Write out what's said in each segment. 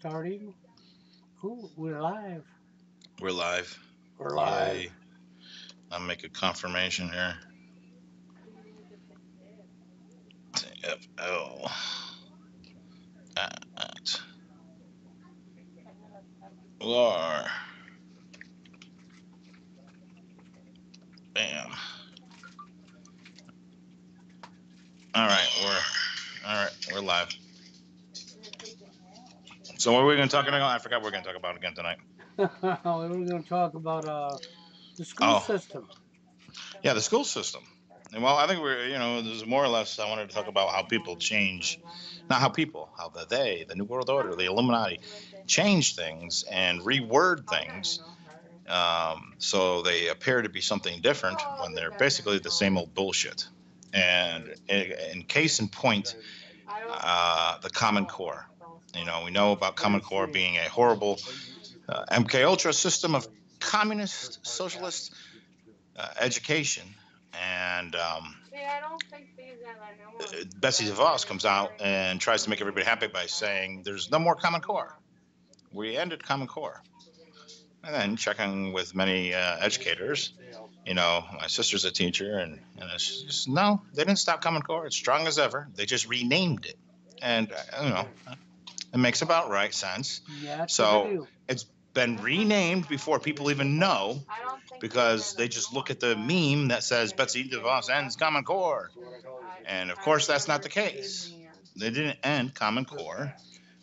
starting. Ooh, we're live. We're live. We're live. Yay. I'll make a confirmation here. TFL. At Lar. Bam. All right, we're live. So what are we gonna talk about? I forgot what we're gonna talk about again tonight. We're going to talk about the school Oh, system. yeah, the school system. And well, I think there's more or less I wanted to talk about how people change, not how people, how the New World Order, the Illuminati, change things and reword things so they appear to be something different when they're basically the same old bullshit. And in case in point, the Common Core. We know about Common Core being a horrible MK Ultra system of communist, socialist education. And Betsy DeVos comes out and tries to make everybody happy by saying there's no more Common Core. We ended Common Core. And then checking with many educators, my sister's a teacher, and it's just, no, they didn't stop Common Core. It's strong as ever. They just renamed it. And, it makes about right sense. Yeah, So it's been renamed before people even know because they just look at the meme that says Betsy DeVos ends Common Core. And of course, that's not the case. They didn't end Common Core.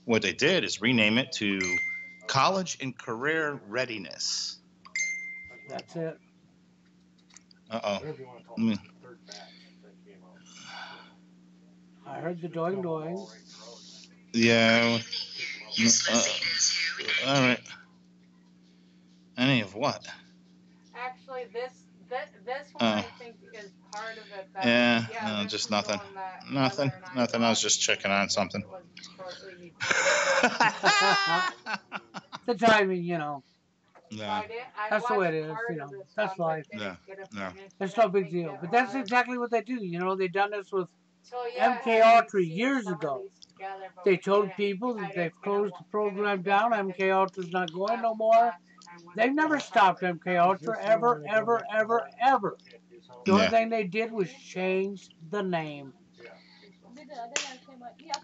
What they did is rename it to College and Career Readiness. That's it. Uh-oh. I heard the doing doing. Yeah. All right. Any of what? Actually, this one I think is part of it. Yeah, no, just nothing. Nothing. I was just checking on something. The timing, Yeah. That's the way it is, That's life. Yeah. Yeah. It's no big deal. But that's exactly what they do. They done this with MK Ultra years ago. They told people that they've closed the program down. MK Ultra's not going no more. They've never stopped MK Ultra ever, ever, ever, ever. The only thing they did was change the name.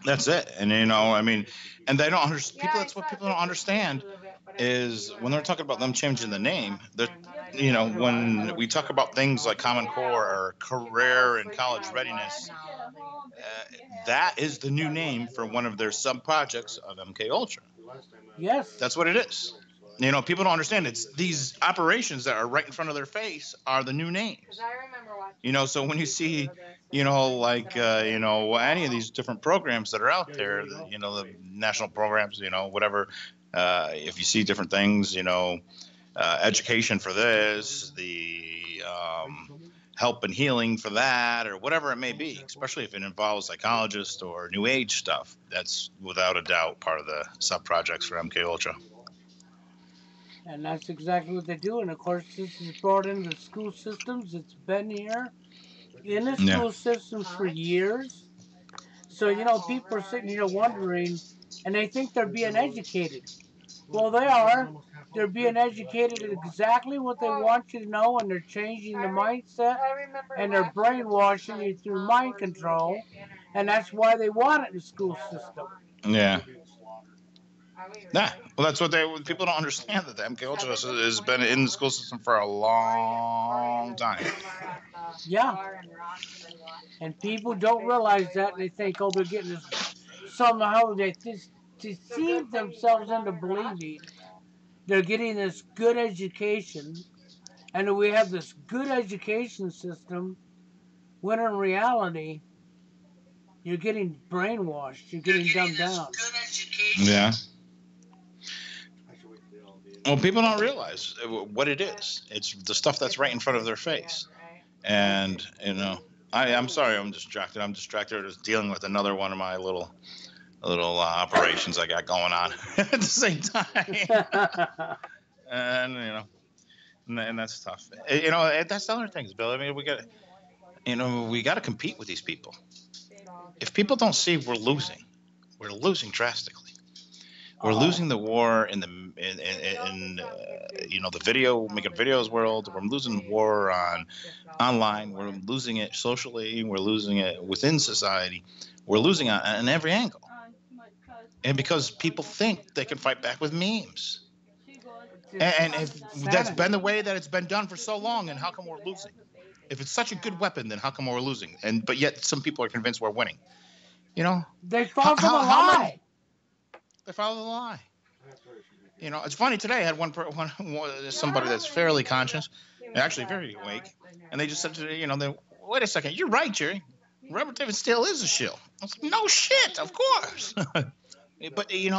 That's it. And and they don't understand. That's what people don't understand is when they're talking about them changing the name. When we talk about things like Common Core or career and college readiness, that is the new name for one of their sub projects of MK Ultra. Yes, that's what it is. People don't understand. It's these operations that are right in front of their face are the new names. I remember watching. So when you see, any of these different programs that are out there, the national programs, whatever. If you see different things, education for this, the help and healing for that, or whatever it may be, especially if it involves psychologists or new age stuff. That's without a doubt part of the sub projects for MK Ultra. And that's exactly what they do. And of course, this is brought into the school systems. It's been here in the school systems for years. So, people are sitting here wondering, and they think they're being educated. Well, they are. They're being educated at exactly what they want you to know, and they're changing the mindset, and they're brainwashing you through mind control, and that's why they want it in the school system. Yeah. Yeah, well, that's what people don't understand, that the MK Ultra has been in the school system for a long time. Yeah, and people don't realize that, and they think, oh, they're getting this. Somehow they deceive themselves into believing they're getting this good education, and we have this good education system, when in reality, you're getting brainwashed, you're getting dumbed down. Yeah. Well, people don't realize what it is. It's the stuff that's right in front of their face. And, I'm sorry, I'm distracted. I'm distracted just dealing with another one of my little operations I got going on at the same time. And, and that's tough. That's the other things, Bill. I mean, we got to compete with these people. If people don't see we're losing drastically. We're losing the war in the the video making videos world. We're losing the war on online. We're losing it socially. We're losing it within society. We're losing it on every angle. And because people think they can fight back with memes. And if that's been the way that it's been done for so long, and how come we're losing? If it's such a good weapon, then how come we're losing? But yet some people are convinced we're winning. They fall for the how many? lie. They follow the lie. It's funny today. I had somebody that's fairly conscious, actually very awake, and they just said, wait a second, you're right, Jerry. Robert David still is a shill. I was like, no shit, of course. But the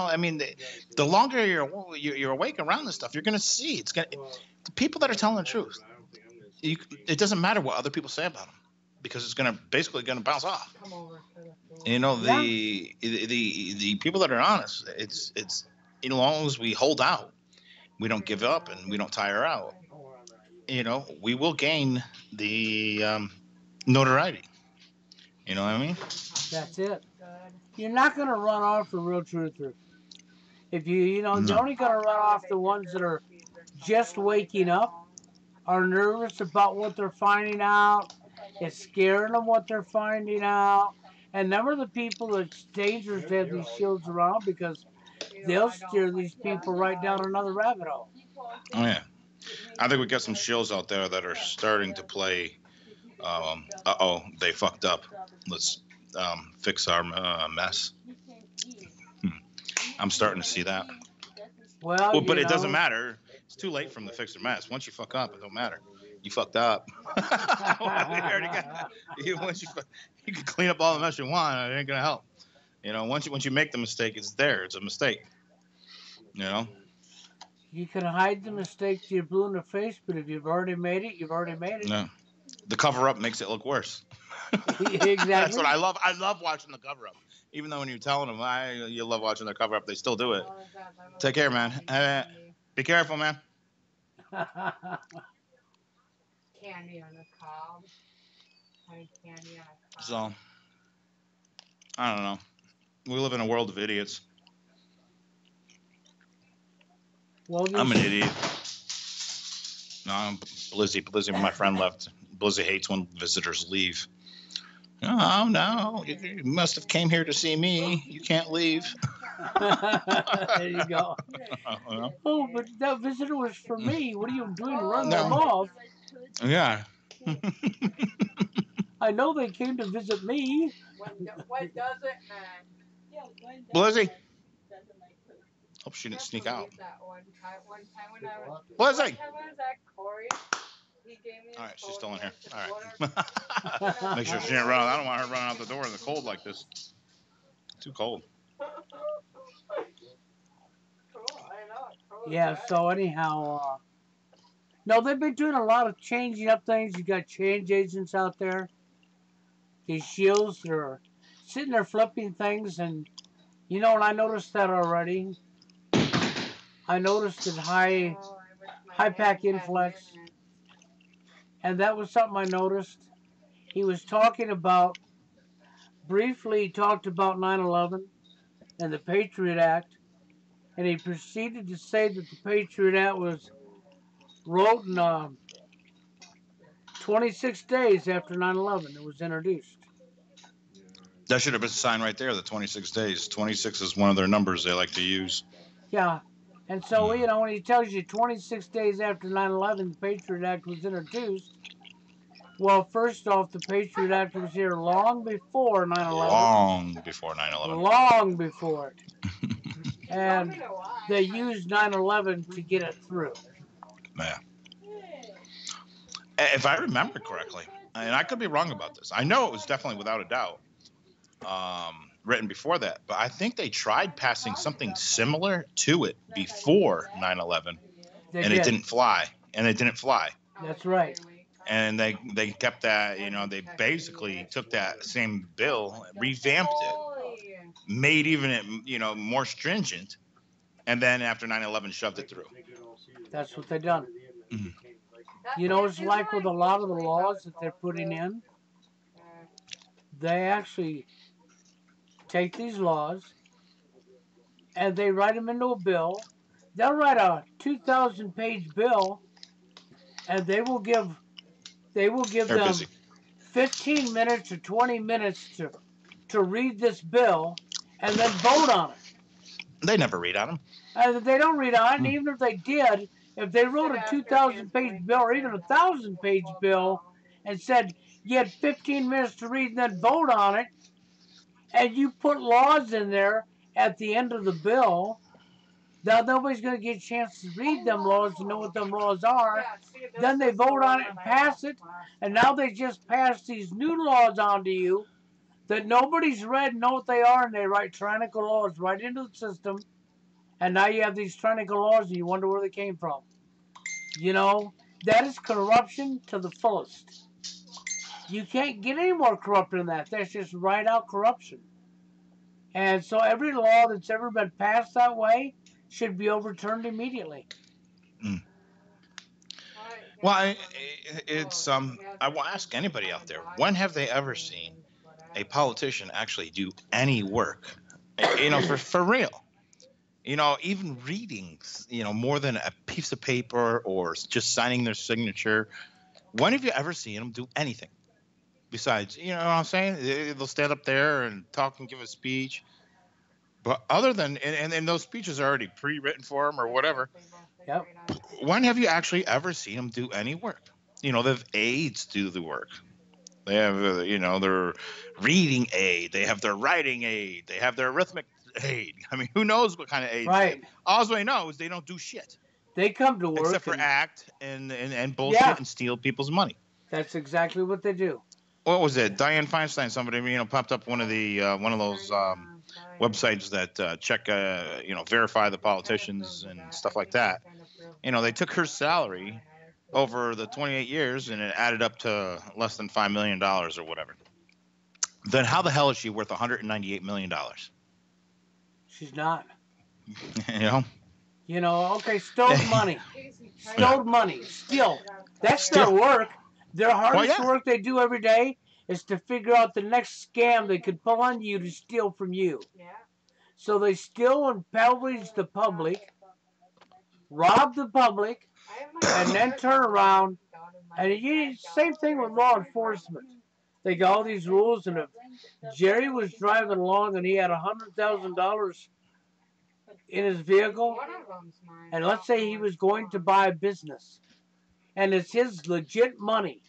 longer you're awake around this stuff, you're gonna see the people that are telling the truth. It doesn't matter what other people say about them, because it's basically gonna bounce off. The people that are honest, it's as long as we hold out, we don't give up, and we don't tire out. We will gain the notoriety. You know what I mean? That's it. You're not going to run off a real truther. If you're only going to run off the ones that are just waking up, are nervous about what they're finding out, it's scaring them what they're finding out, and them are the people that's dangerous to have these shields around, because they'll steer these people right down another rabbit hole. Oh yeah, I think we got some shills out there that are starting to play. They fucked up. Let's fix our mess. I'm starting to see that. Well, but it doesn't matter. It's too late from the fix or mess. Once you fuck up, it don't matter. You fucked up. Once you can clean up all the mess you want, it ain't gonna help. Once you make the mistake, it's there. It's a mistake. You can hide the mistake to your blue in the face, but if you've already made it, you've already made it. No. The cover up makes it look worse. Exactly. That's what I love. I love watching the cover up. Even though when you're telling them you love watching the cover up, they still do it. Take care, man. Be careful, man. Candy on a cob. Candy on a cob. So, I don't know. We live in a world of idiots. Well, I'm an idiot. No, Blizzy, my friend left. Blizzy hates when visitors leave. Oh, no. You must have came here to see me. You can't leave. There you go. Oh, but that visitor was for me. What are you doing to run them off? Yeah. I know they came to visit me. What does it, man? Blizzy. Hope she didn't sneak out. Blizzy. All right, she's still in here. All right. Make sure she didn't run. I don't want her running out the door in the cold like this. Too cold. Yeah, so anyhow, no, they've been doing a lot of changing up things. You got change agents out there. These shields, they're sitting there flipping things, and and I noticed that already. I noticed that high pack influx, and that was something I noticed. He was talking about, briefly he talked about 9/11 and the Patriot Act, and he proceeded to say that the Patriot Act was wrote in 26 days after 9/11 it was introduced. That should have been a sign right there, the 26 days. 26 is one of their numbers they like to use. Yeah. And so, when he tells you 26 days after 9/11 the Patriot Act was introduced, well, first off, the Patriot Act was here long before 9/11. Long before 9/11. Long before it. And they used 9/11 to get it through. Yeah. If I remember correctly, and I could be wrong about this, I know it was definitely without a doubt written before that, but I think they tried passing something similar to it before 9/11, and it didn't fly. That's right. And they kept that, they basically took that same bill, revamped it, made even it, more stringent, and then after 9/11 shoved it through. That's what they done. Mm-hmm. It's like with a lot of the laws that they're putting in, they actually take these laws and they write them into a bill. They'll write a 2,000-page bill, and they will give They're busy. them 15 minutes or 20 minutes to read this bill and then vote on it. They never read on them. They don't read on it, and Hmm. even if they did, if they wrote a 2,000-page bill or even a 1,000-page bill and said you had 15 minutes to read and then vote on it, and you put laws in there at the end of the bill, now nobody's going to get a chance to read them laws to know what them laws are. Then they vote on it and pass it, and now they just pass these new laws onto you that nobody's read and know what they are, and they write tyrannical laws right into the system, and now you have these tyrannical laws and you wonder where they came from. You know, that is corruption to the fullest. You can't get any more corrupt than that. That's just right out corruption. And so every law that's ever been passed that way should be overturned immediately. Mm. Well, I will ask anybody out there, when have they ever seen a politician actually do any work? For real. Even reading, more than a piece of paper or just signing their signature. When have you ever seen them do anything besides, what I'm saying? They'll stand up there and talk and give a speech. But other than, and those speeches are already pre-written for them or whatever. Yep. When have you actually ever seen them do any work? They have aides do the work. They have, their reading aid. They have their writing aid. They have their arithmetic aid. I mean, who knows what kind of aids they have? Right. All I know is they don't do shit They come to work except for act and bullshit Yeah. and steal people's money. That's exactly what they do. What was it? Dianne Feinstein. Somebody popped up one of those websites that check verify the politicians and stuff like that. They took her salary over the 28 years and it added up to less than $5 million or whatever. Then how the hell is she worth $198 million? She's not. You know? Okay, stole money. Stole money. Still. That's Still. their work. Their hardest yeah. work they do every day is to figure out the next scam they could pull on you to steal from you. So they steal and pillage the public, rob the public, and then turn around. And same thing with law enforcement. They got all these rules, and if Jerry was driving along and he had $100,000 in his vehicle, and let's say he was going to buy a business, and it's his legit money,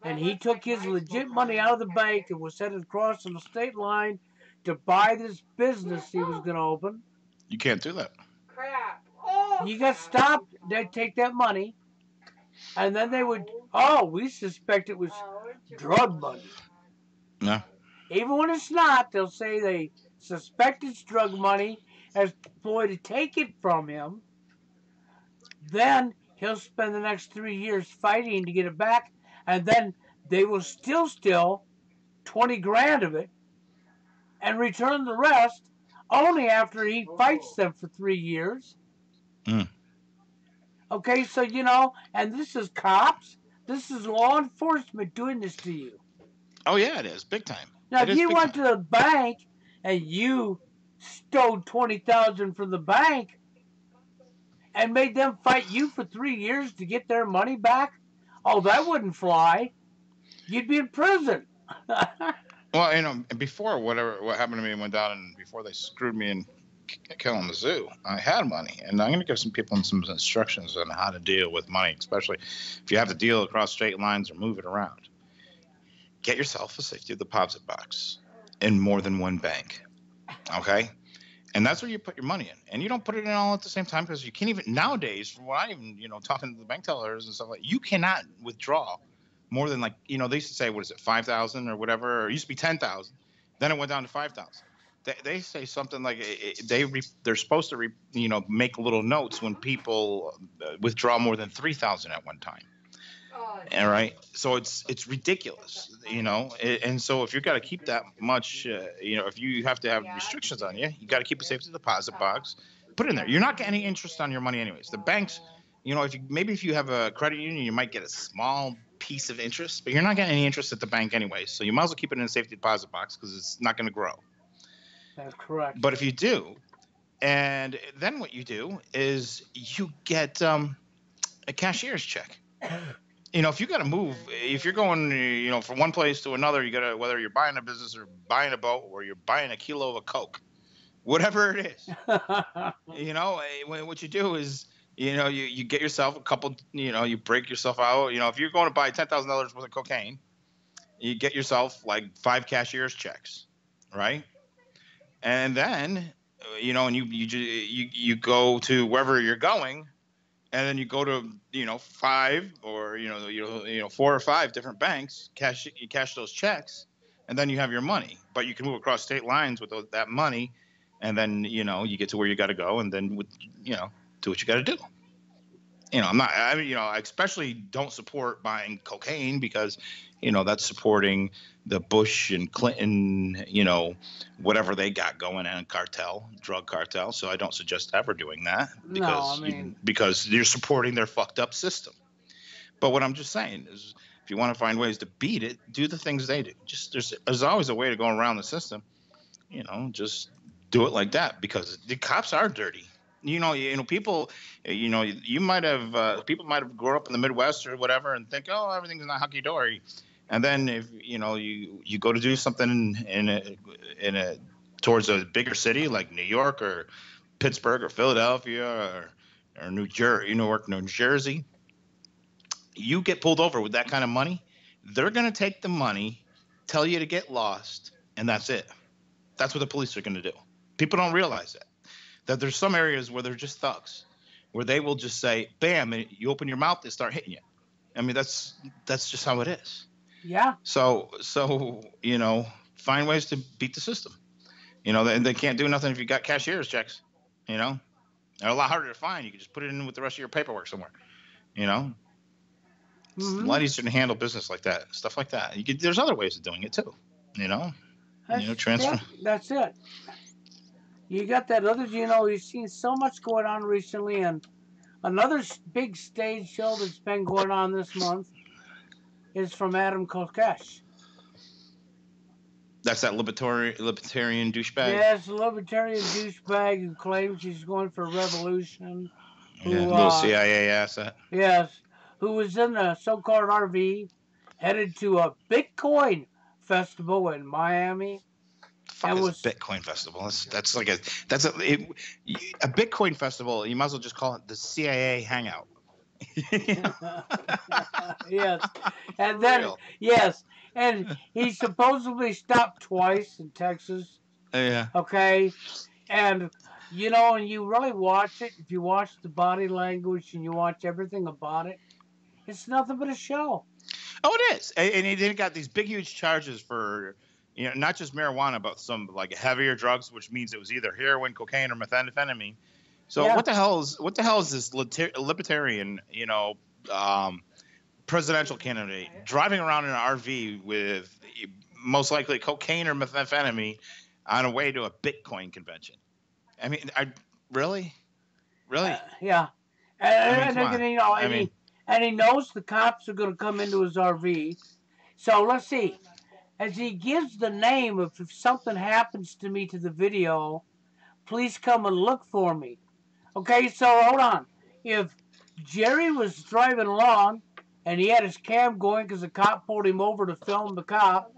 and he took his legit money out of the bank and was headed across the state line to buy this business he was going to open. You can't do that. Crap. You got stopped. They'd take that money, and then they would, we suspect it was drug money. No. Even when it's not, they'll say they suspect it's drug money as ploy to take it from him. Then he'll spend the next 3 years fighting to get it back, and then they will still steal 20 grand of it and return the rest only after he fights them for 3 years. Mm. Okay, so and this is cops, this is law enforcement doing this to you. Oh yeah, it is big time. Now, if you went to the bank and you stole $20,000 from the bank and made them fight you for 3 years to get their money back, that wouldn't fly. You'd be in prison. Well, before what happened to me went down, and before they screwed me in Kalamazoo, I had money, and I'm going to give some people some instructions on how to deal with money, especially if you have to deal across state lines or move it around. Get yourself a safety deposit box in more than one bank, okay? And that's where you put your money in, and you don't put it in all at the same time because you can't even nowadays. From what I even talking to the bank tellers and stuff you cannot withdraw more than they used to say, what is it, 5,000 or whatever, or it used to be 10,000, then it went down to 5,000. They say something like they're supposed to make little notes when people withdraw more than 3,000 at one time. All right, so it's ridiculous, and so if you got to keep that much, if you have to have restrictions on you got to keep a safety deposit box, put it in there. You're not getting any interest on your money anyways. The banks, if you have a credit union, you might get a small piece of interest, but you're not getting any interest at the bank anyways. So you might as well keep it in a safety deposit box because it's not going to grow. That's correct. But if you do, And then what you do is you get a cashier's check. If you got to move, if you're going, from one place to another, you got to, whether you're buying a business or buying a boat or you're buying a kilo of Coke, whatever it is, what you do is, you get yourself a couple, you break yourself out. If you're going to buy $10,000 worth of cocaine, you get yourself like 5 cashier's checks, right? And then, and you go to wherever you're going, and then you go to 5 or 4 or 5 different banks, you cash those checks, and then you have your money. But you can move across state lines with that money, and then you get to where you got to go, and then do what you got to do. I especially don't support buying cocaine because, that's supporting the Bush and Clinton, whatever they got going on, drug cartel. So I don't suggest ever doing that because, because you're supporting their fucked up system. But what I'm just saying is, if you want to find ways to beat it, do the things they do. Just there's always a way to go around the system. Just do it like that, because the cops are dirty. People, you might have people might have grown up in the Midwest or whatever and think, oh, everything's not hunky dory, and then if you go to do something in a towards a bigger city like New York or Pittsburgh or Philadelphia or Newark, New Jersey, you get pulled over with that kind of money, they're gonna take the money, tell you to get lost, and that's it. That's what the police are gonna do. People don't realize that there's some areas where they're just thugs, where they will just say, bam, and you open your mouth, they start hitting you. I mean, that's just how it is. Yeah. So find ways to beat the system. They can't do nothing if you got cashier's checks. They're a lot harder to find. You can just put it in with the rest of your paperwork somewhere. It's a lot easier to handle business like that, stuff like that. There's other ways of doing it too. Transfer. That's it. You got that other, you've seen so much going on recently, and another big stage show that's been going on this month is from Adam Kokesh. That's that libertarian douchebag? Yes, a libertarian douchebag who claims he's going for revolution. Little CIA asset. Yes, who was in a so-called RV, headed to a Bitcoin festival in Miami. Fuck is a Bitcoin festival? That's a Bitcoin festival. You might as well just call it the CIA hangout. Yes, and then and he supposedly stopped twice in Texas. Yeah. Okay, and and you really watch it. If you watch the body language and you watch everything about it, it's nothing but a show. Oh, it is, and he got these big, huge charges for. Not just marijuana, but some like heavier drugs, which means it was either heroin, cocaine, or methamphetamine. So what the hell is this libertarian, presidential candidate driving around in an RV with most likely cocaine or methamphetamine on a way to a Bitcoin convention? I mean, really? Yeah, and he knows the cops are going to come into his RV. So let's see. As he gives the name of, if something happens to me to the video, please come and look for me. Okay, so hold on. If Jerry was driving along and he had his cam going because the cop pulled him over to film the cop,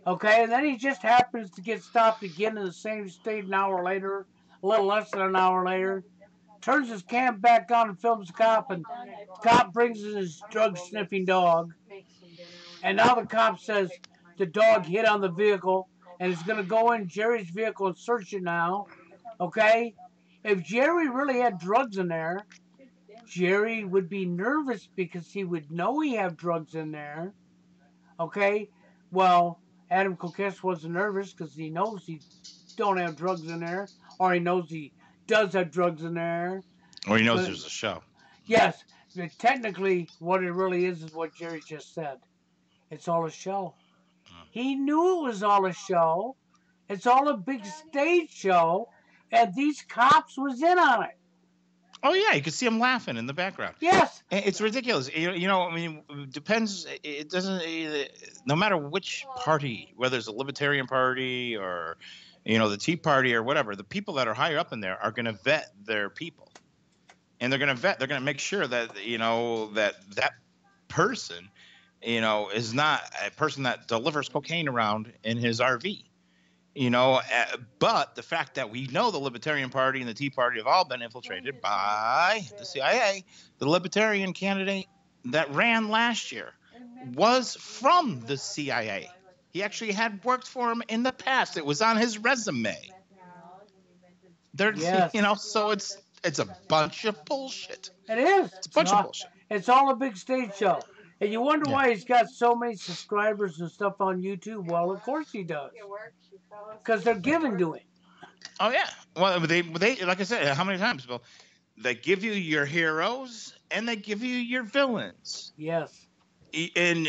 okay, and then he just happens to get stopped again in the same state an hour later, a little less than an hour later, turns his cam back on and films the cop, and the cop brings in his drug-sniffing dog, and now the cop says, the dog hit on the vehicle and is going to go in Jerry's vehicle and search it now. Okay? If Jerry really had drugs in there, Jerry would be nervous because he would know he had drugs in there. Okay? Well, Adam Kokesh wasn't nervous because he knows he don't have drugs in there, or he knows he does have drugs in there. Or he knows there's a show. Yes. But technically, what it really is what Jerry just said. It's all a show. He knew it was all a show. It's all a big stage show, and these cops was in on it. Oh yeah, you could see them laughing in the background. Yes, it's ridiculous. I mean, it depends. It doesn't. No matter which party, whether it's a libertarian party or, the Tea Party or whatever, the people that are higher up in there are going to vet their people, and they're going to make sure that that person, is not a person that delivers cocaine around in his RV. But the fact that we know the Libertarian Party and the Tea Party have all been infiltrated by the CIA, the Libertarian candidate that ran last year was from the CIA. He actually had worked for him in the past. It was on his resume. Yes. So it's a bunch of bullshit. It is. It's a bunch of bullshit. It's all a big stage show. And you wonder why he's got so many subscribers and stuff on YouTube. Well, of course he does. Because they're given to him. Oh yeah. Well, they like I said, how many times, Bill? They give you your heroes and they give you your villains. Yes. And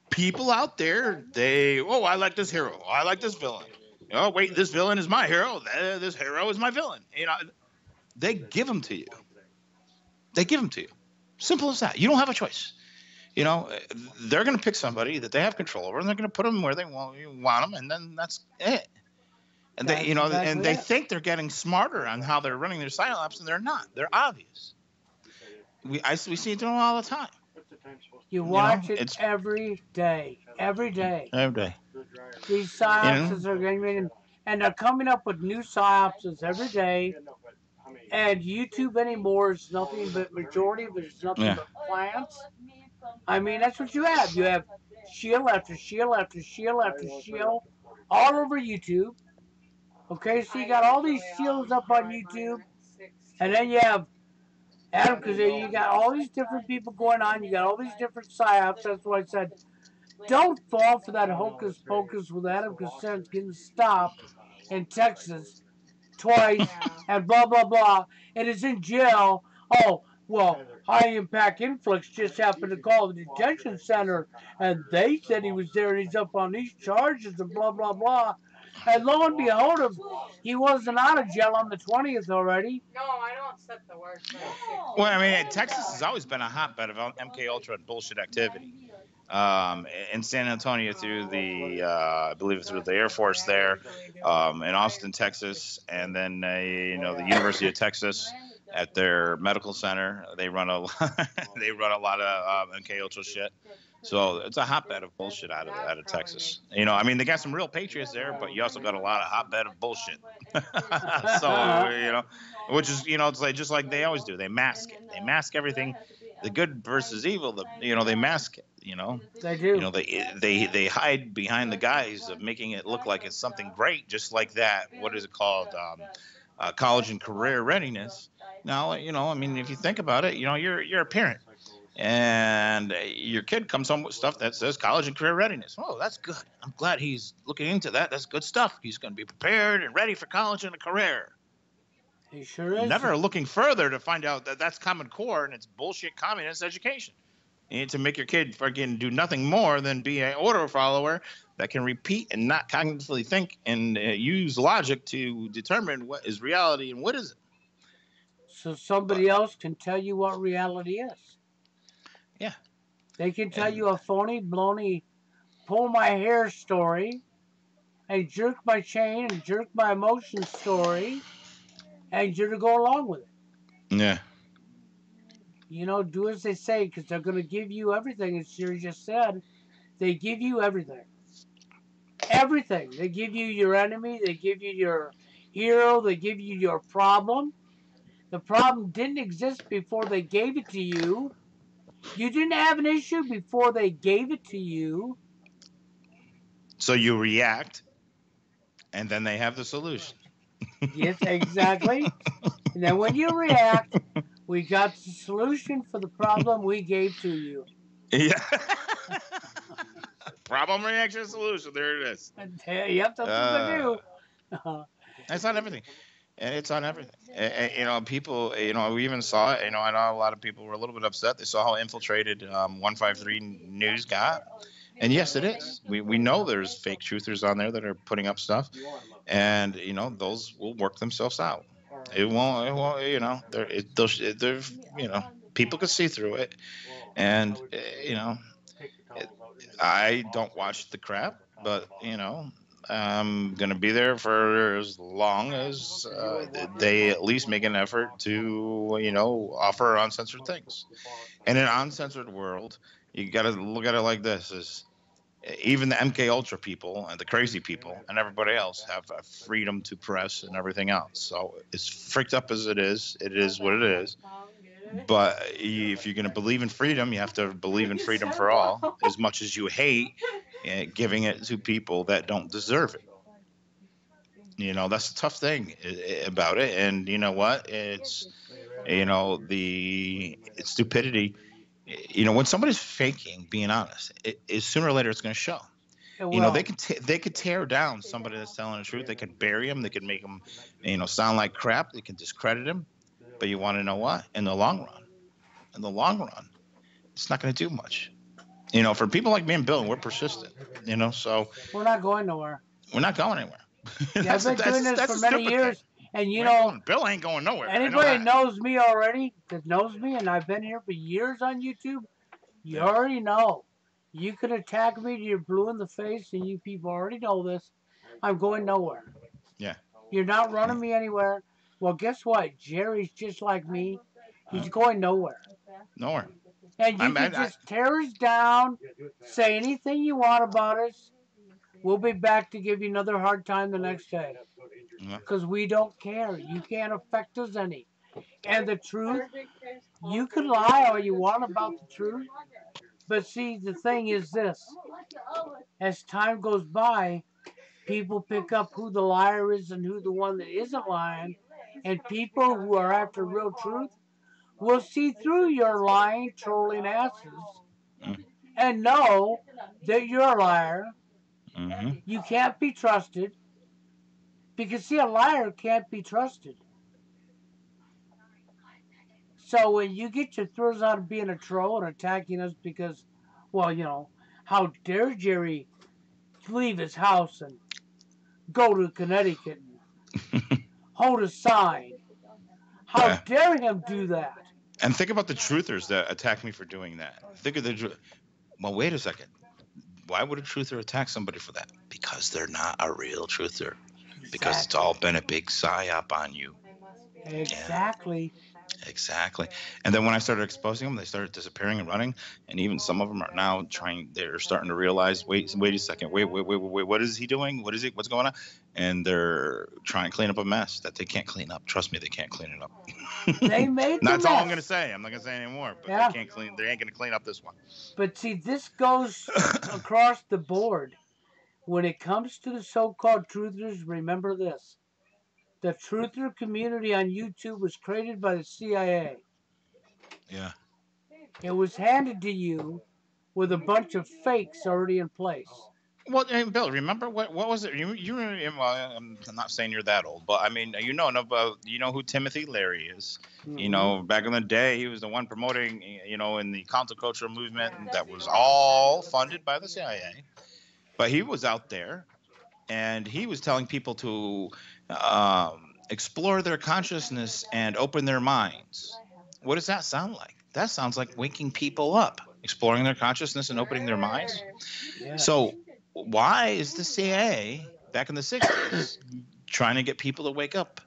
people out there, I like this hero. Oh, I like this villain. Oh, wait, this villain is my hero. This hero is my villain. They give them to you. They give them to you. Simple as that. You don't have a choice. They're going to pick somebody that they have control over, and they're going to put them where they want them, and then that's it. And they, and they think they're getting smarter on how they're running their psyops, and they're not. They're obvious. We see it to them all the time. You watch it every day. Every day. Every day. These psyops are getting, and they're coming up with new psyops every day. And YouTube anymore is nothing but majority of it is nothing but plants. I mean, that's what you have. You have shield after shield after shield after shield all over YouTube. Okay, so you got all these shields up on YouTube, and then you have Adam, because you got all these different people going on. You got all these different psyops. That's why I said, don't fall for that hocus pocus with Adam Cosenz getting stopped in Texas twice and blah blah blah, and is in jail. Oh well, high impact influx just happened to call the detention center, and they said he was there and he's up on these charges and blah blah blah. And lo and behold, he wasn't out of jail on the 20th already. No, I don't set the word. Well, I mean, Texas has always been a hotbed of MK Ultra and bullshit activity. In San Antonio through the, I believe through the Air Force there, in Austin, Texas, and then the University of Texas at their medical center. They run a lot of MK Ultra shit. So it's a hotbed of bullshit out of Texas. I mean, they got some real patriots there, but you also got a lot of hotbed of bullshit. So which is it's like just like they always do. They mask it. They mask everything. The good versus evil. They mask it. They do. They hide behind the guise of making it look like it's something great, just like that. What is it called? College and career readiness. Now, I mean, if you think about it, you're a parent, and your kid comes home with stuff that says college and career readiness. Oh, that's good. I'm glad he's looking into that. That's good stuff. He's going to be prepared and ready for college and a career. He sure is. Never looking further to find out that that's Common Core and it's bullshit communist education. You need to make your kid fucking do nothing more than be an order follower that can repeat and not cognitively think and use logic to determine what is reality and what isn't. So somebody else can tell you what reality is. Yeah. They can tell you a phony, baloney, pull my hair story, and jerk my chain and jerk my emotion story, and you're to go along with it. Yeah. Do as they say, because they're going to give you everything. As Siri just said, they give you everything. Everything. They give you your enemy. They give you your hero. They give you your problem. The problem didn't exist before they gave it to you. You didn't have an issue before they gave it to you. So you react, and then they have the solution. Yes, exactly. And then when you react, we got the solution for the problem we gave to you. Yeah. Problem, reaction, solution. There it is. Yep, that's what they do. It's on everything. And it's on everything. And, people, we even saw it. I know a lot of people were a little bit upset. They saw how infiltrated 153 News got. And yes, it is. We know there's fake truthers on there that are putting up stuff. And, those will work themselves out. It won't, they're people can see through it. And, I don't watch the crap, but, I'm going to be there for as long as they at least make an effort to, offer uncensored things. In an uncensored world, you got to look at it like this: is even the MK Ultra people and the crazy people and everybody else have a freedom to press and everything else. So as freaked up as it is what it is. But if you're going to believe in freedom, you have to believe in freedom for all, as much as you hate giving it to people that don't deserve it. That's the tough thing about it. And you know what? It's the it's stupidity. When somebody's faking being honest, sooner or later it's going to show. It They will. could tear down somebody that's telling the truth. They could bury him. They could make him, sound like crap. They can discredit him. But you want to know what? In the long run, it's not going to do much. For people like me and Bill, we're persistent. So We're not going nowhere. we're not going anywhere. Yeah, I've been doing this That's for a many stupid thing. years, and you know, Bill ain't going nowhere. I know anybody that. knows me already that knows me, and I've been here for years on YouTube. You Yeah. already know. You can attack me to your blue in the face, and you people already know this. I'm going nowhere. Yeah. You're not running me anywhere. Well, guess what? Jerry's just like me. He's going nowhere. Nowhere. And you can just tear us down, say anything you want about us. We'll be back to give you another hard time the next day. Because we don't care. You can't affect us any. And the truth, you can lie all you want about the truth. But see, the thing is this: as time goes by, people pick up who the liar is and who the one that isn't lying. And people who are after real truth will see through your lying, trolling asses and know that you're a liar. Mm-hmm. You can't be trusted. Because, see, a liar can't be trusted. So when you get your throws out of being a troll and attacking us because, well, how dare Jerry leave his house and go to Connecticut and hold a sign? How Yeah. dare him do that? And think about the truthers that attack me for doing that. Think of well, wait a second. Why would a truther attack somebody for that? Because they're not a real truther. Because it's Exactly. all been a big psyop on you. Yeah. Exactly. Exactly. And then when I started exposing them, they started disappearing and running. And even some of them are now they're starting to realize, wait a second, wait, what is he doing? What is it? What's going on? And they're trying to clean up a mess that they can't clean up. Trust me, they can't clean it up. They made the That's all I'm mess. going to say. I'm not going to say anymore, but Yeah. they ain't going to clean up this one. But see, this goes across the board. When it comes to the so-called truthers, remember this. The truther community on YouTube was created by the CIA. Yeah. It was handed to you with a bunch of fakes already in place. Well, hey, Bill, remember what was it? Well, I'm not saying you're that old, but I mean, you know who Timothy Leary is. Back in the day, he was the one promoting, in the counterculture movement that was all funded by the CIA. But he was out there, and he was telling people to explore their consciousness and open their minds. What does that sound like? That sounds like waking people up, exploring their consciousness and opening their minds. Yes. So why is the CIA back in the 60s trying to get people to wake up?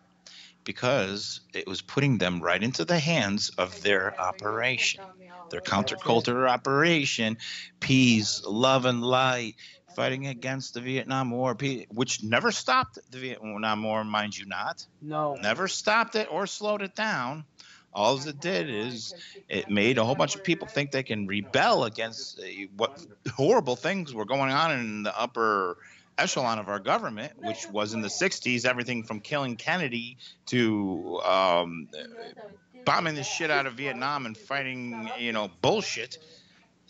Because it was putting them right into the hands of their operation, their counterculture operation, peace, love, and light, fighting against the Vietnam War, which never stopped the Vietnam War, mind you not. No. Never stopped it or slowed it down. All it did is it made a whole bunch of people think they can rebel against what horrible things were going on in the upper echelon of our government, which was in the 60s, everything from killing Kennedy to bombing the shit out of Vietnam and fighting, bullshit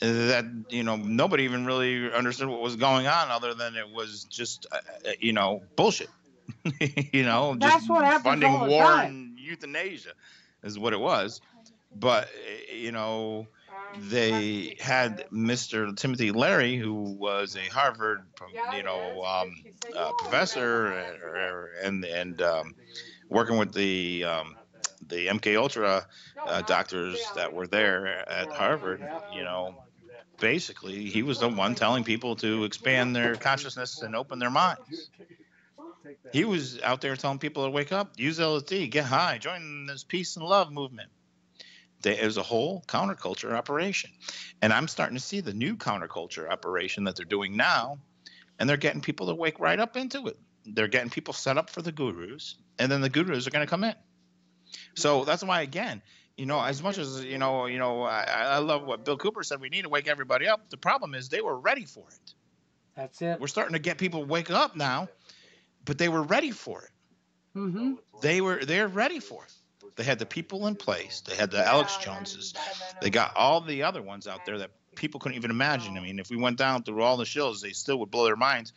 that, nobody even really understood what was going on other than it was just, bullshit. Just That's what happens funding all the war time. and euthanasia is what it was. But they had Mr. Timothy Leary, who was a Harvard, professor, and working with the MK Ultra doctors that were there at Harvard. basically, he was the one telling people to expand their consciousness and open their minds. He was out there telling people to wake up, use LSD, get high, join this peace and love movement. It was a whole counterculture operation. And I'm starting to see the new counterculture operation that they're doing now, and they're getting people to wake right up into it. They're getting people set up for the gurus, and then the gurus are going to come in. So that's why, again, as much as I love what Bill Cooper said. We need to wake everybody up. The problem is they were ready for it. That's it. We're starting to get people to wake up now, but they were ready for it. Mm-hmm. They're ready for it. They had the people in place. They had the Alex Joneses. They got all the other ones out there that people couldn't even imagine. I mean, if we went down through all the shills, they still would blow their minds.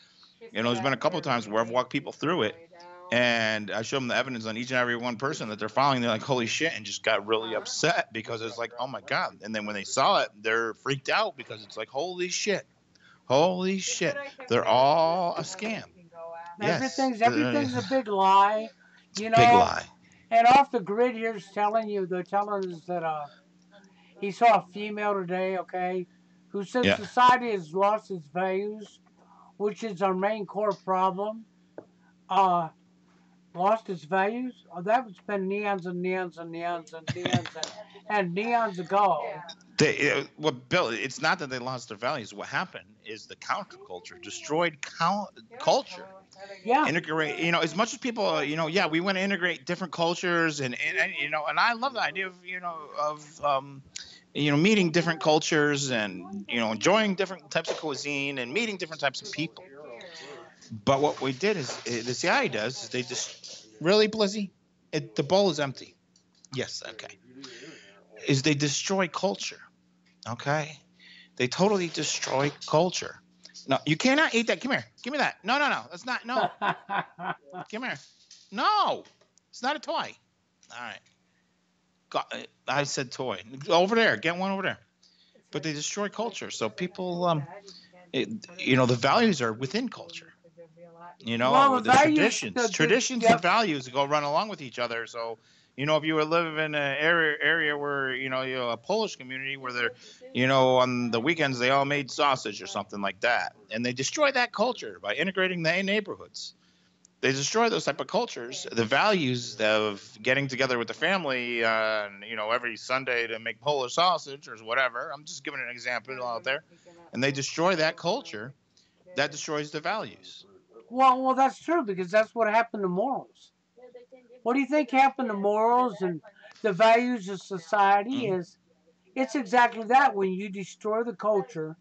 There's been a couple of times where I've walked people through it, and I show them the evidence on each and every one person that they're following. They're like, holy shit, and just got really upset because it's like, oh my God. And then when they saw it, they're freaked out because it's like, holy shit. Holy shit. They're all a scam. Yes. Everything's a big lie. Big lie. And off the grid here's they're telling us that he saw a female today, okay, who said society has lost its values, which is our main core problem. Lost its values? Oh, that's been neons and neons and neons and neons and neons ago. Bill, it's not that they lost their values. What happened is the counterculture destroyed culture. Yeah. Integrate, as much as people, we want to integrate different cultures, and I love the idea of meeting different cultures and enjoying different types of cuisine and meeting different types of people. But what we did is the CIA does is they just really, Blizzy, the bowl is empty. Yes, okay. Is they destroy culture. Okay, they totally destroy culture. No, you cannot eat that. Come here. Give me that. No. That's not. No. Come here. No. It's not a toy. All right. I said toy. Over there. Get one over there. But they destroy culture. So people, the values are within culture. The traditions and values go run along with each other. So, if you live in an area where, a Polish community where they're, on the weekends, they all made sausage or something like that. And they destroy that culture by integrating the neighborhoods. They destroy those type of cultures, the values of getting together with the family, every Sunday to make Polish sausage or whatever. I'm just giving an example out there. And they destroy that culture. That destroys the values. Well, that's true, because that's what happened to morals. What do you think happened to morals and the values of society? It's exactly that. When you destroy the culture,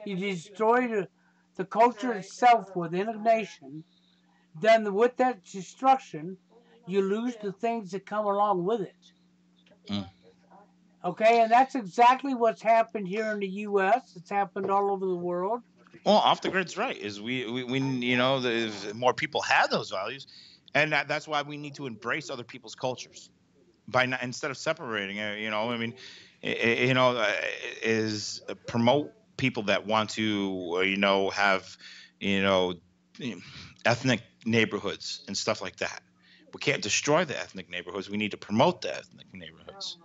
you destroy the culture itself within a nation. Then with that destruction, you lose the things that come along with it. Okay, and that's exactly what's happened here in the U.S. It's happened all over the world. Well, off the grid's right. Is we more people have those values, and that's why we need to embrace other people's cultures instead of separating it. Is promote people that want to have ethnic neighborhoods and stuff like that. We can't destroy the ethnic neighborhoods. We need to promote the ethnic neighborhoods.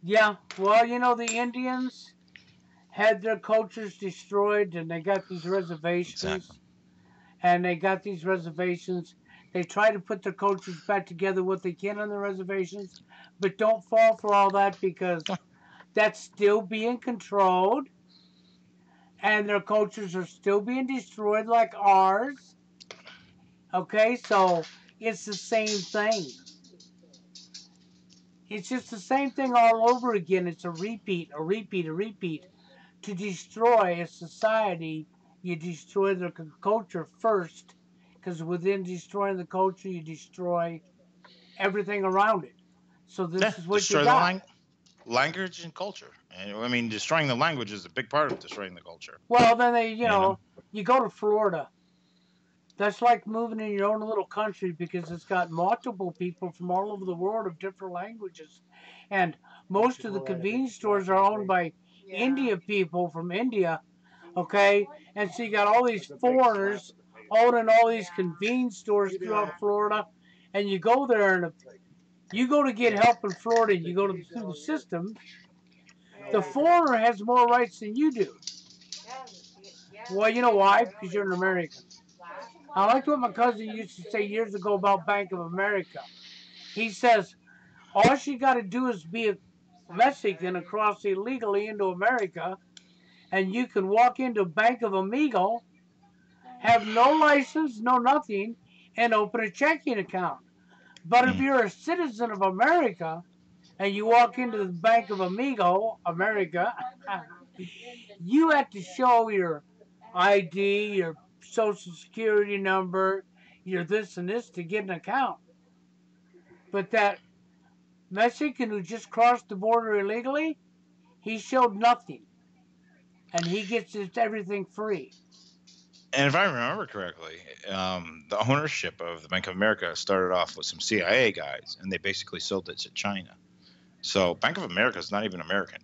Yeah, well, the Indians had their cultures destroyed, and they got these reservations. Exactly. And they got these reservations. They try to put their cultures back together what they can on the reservations, but don't fall for all that, because that's still being controlled, and their cultures are still being destroyed like ours. Okay, so it's the same thing. It's just the same thing all over again. It's a repeat, a repeat, a repeat. To destroy a society, you destroy the culture first, because within destroying the culture, you destroy everything around it. So this is what you got. Language and culture. And destroying the language is a big part of destroying the culture. Well, then you go to Florida. That's like moving in your own little country, because it's got multiple people from all over the world of different languages. And most of the convenience stores are owned by India people from India. Okay? And so you got all these foreigners owning all these convenience stores throughout Florida. And you go there, and if you go to get help in Florida, and you go through the system, The foreigner has more rights than you do. Well, you know why? Because you're an American. I liked what my cousin used to say years ago about Bank of America. He says, all you got to do is be a Mexican and cross illegally into America, and you can walk into Bank of Amigo, have no license, no nothing, and open a checking account. But if you're a citizen of America and you walk into the Bank of Amigo, America, you have to show your ID, your social security number, your this and this to get an account. But that Mexican who just crossed the border illegally, he showed nothing. And he gets everything free. And if I remember correctly, the ownership of the Bank of America started off with some CIA guys, and they basically sold it to China. So Bank of America is not even American,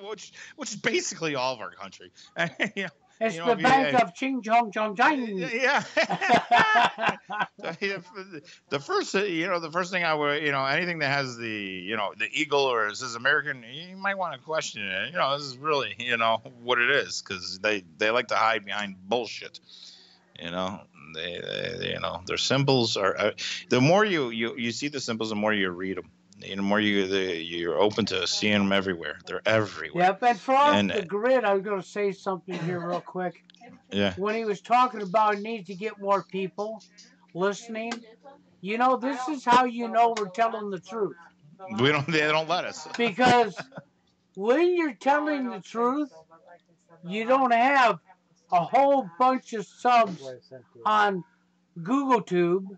which is basically all of our country. Yeah. It's the bank of Ching Chong Chong Chang. Yeah. The first thing I would, anything that has the eagle or it says American, you might want to question it. This is really, what it is, because they like to hide behind bullshit. Their symbols are. The more you see the symbols, the more you read them. The more you're open to seeing them everywhere. They're everywhere. Yep, and for off the grid, I was going to say something here real quick. Yeah. When he was talking about needs to get more people listening, this is how you know we're telling the truth. They don't let us. Because when you're telling the truth, you don't have a whole bunch of subs on Google Tube,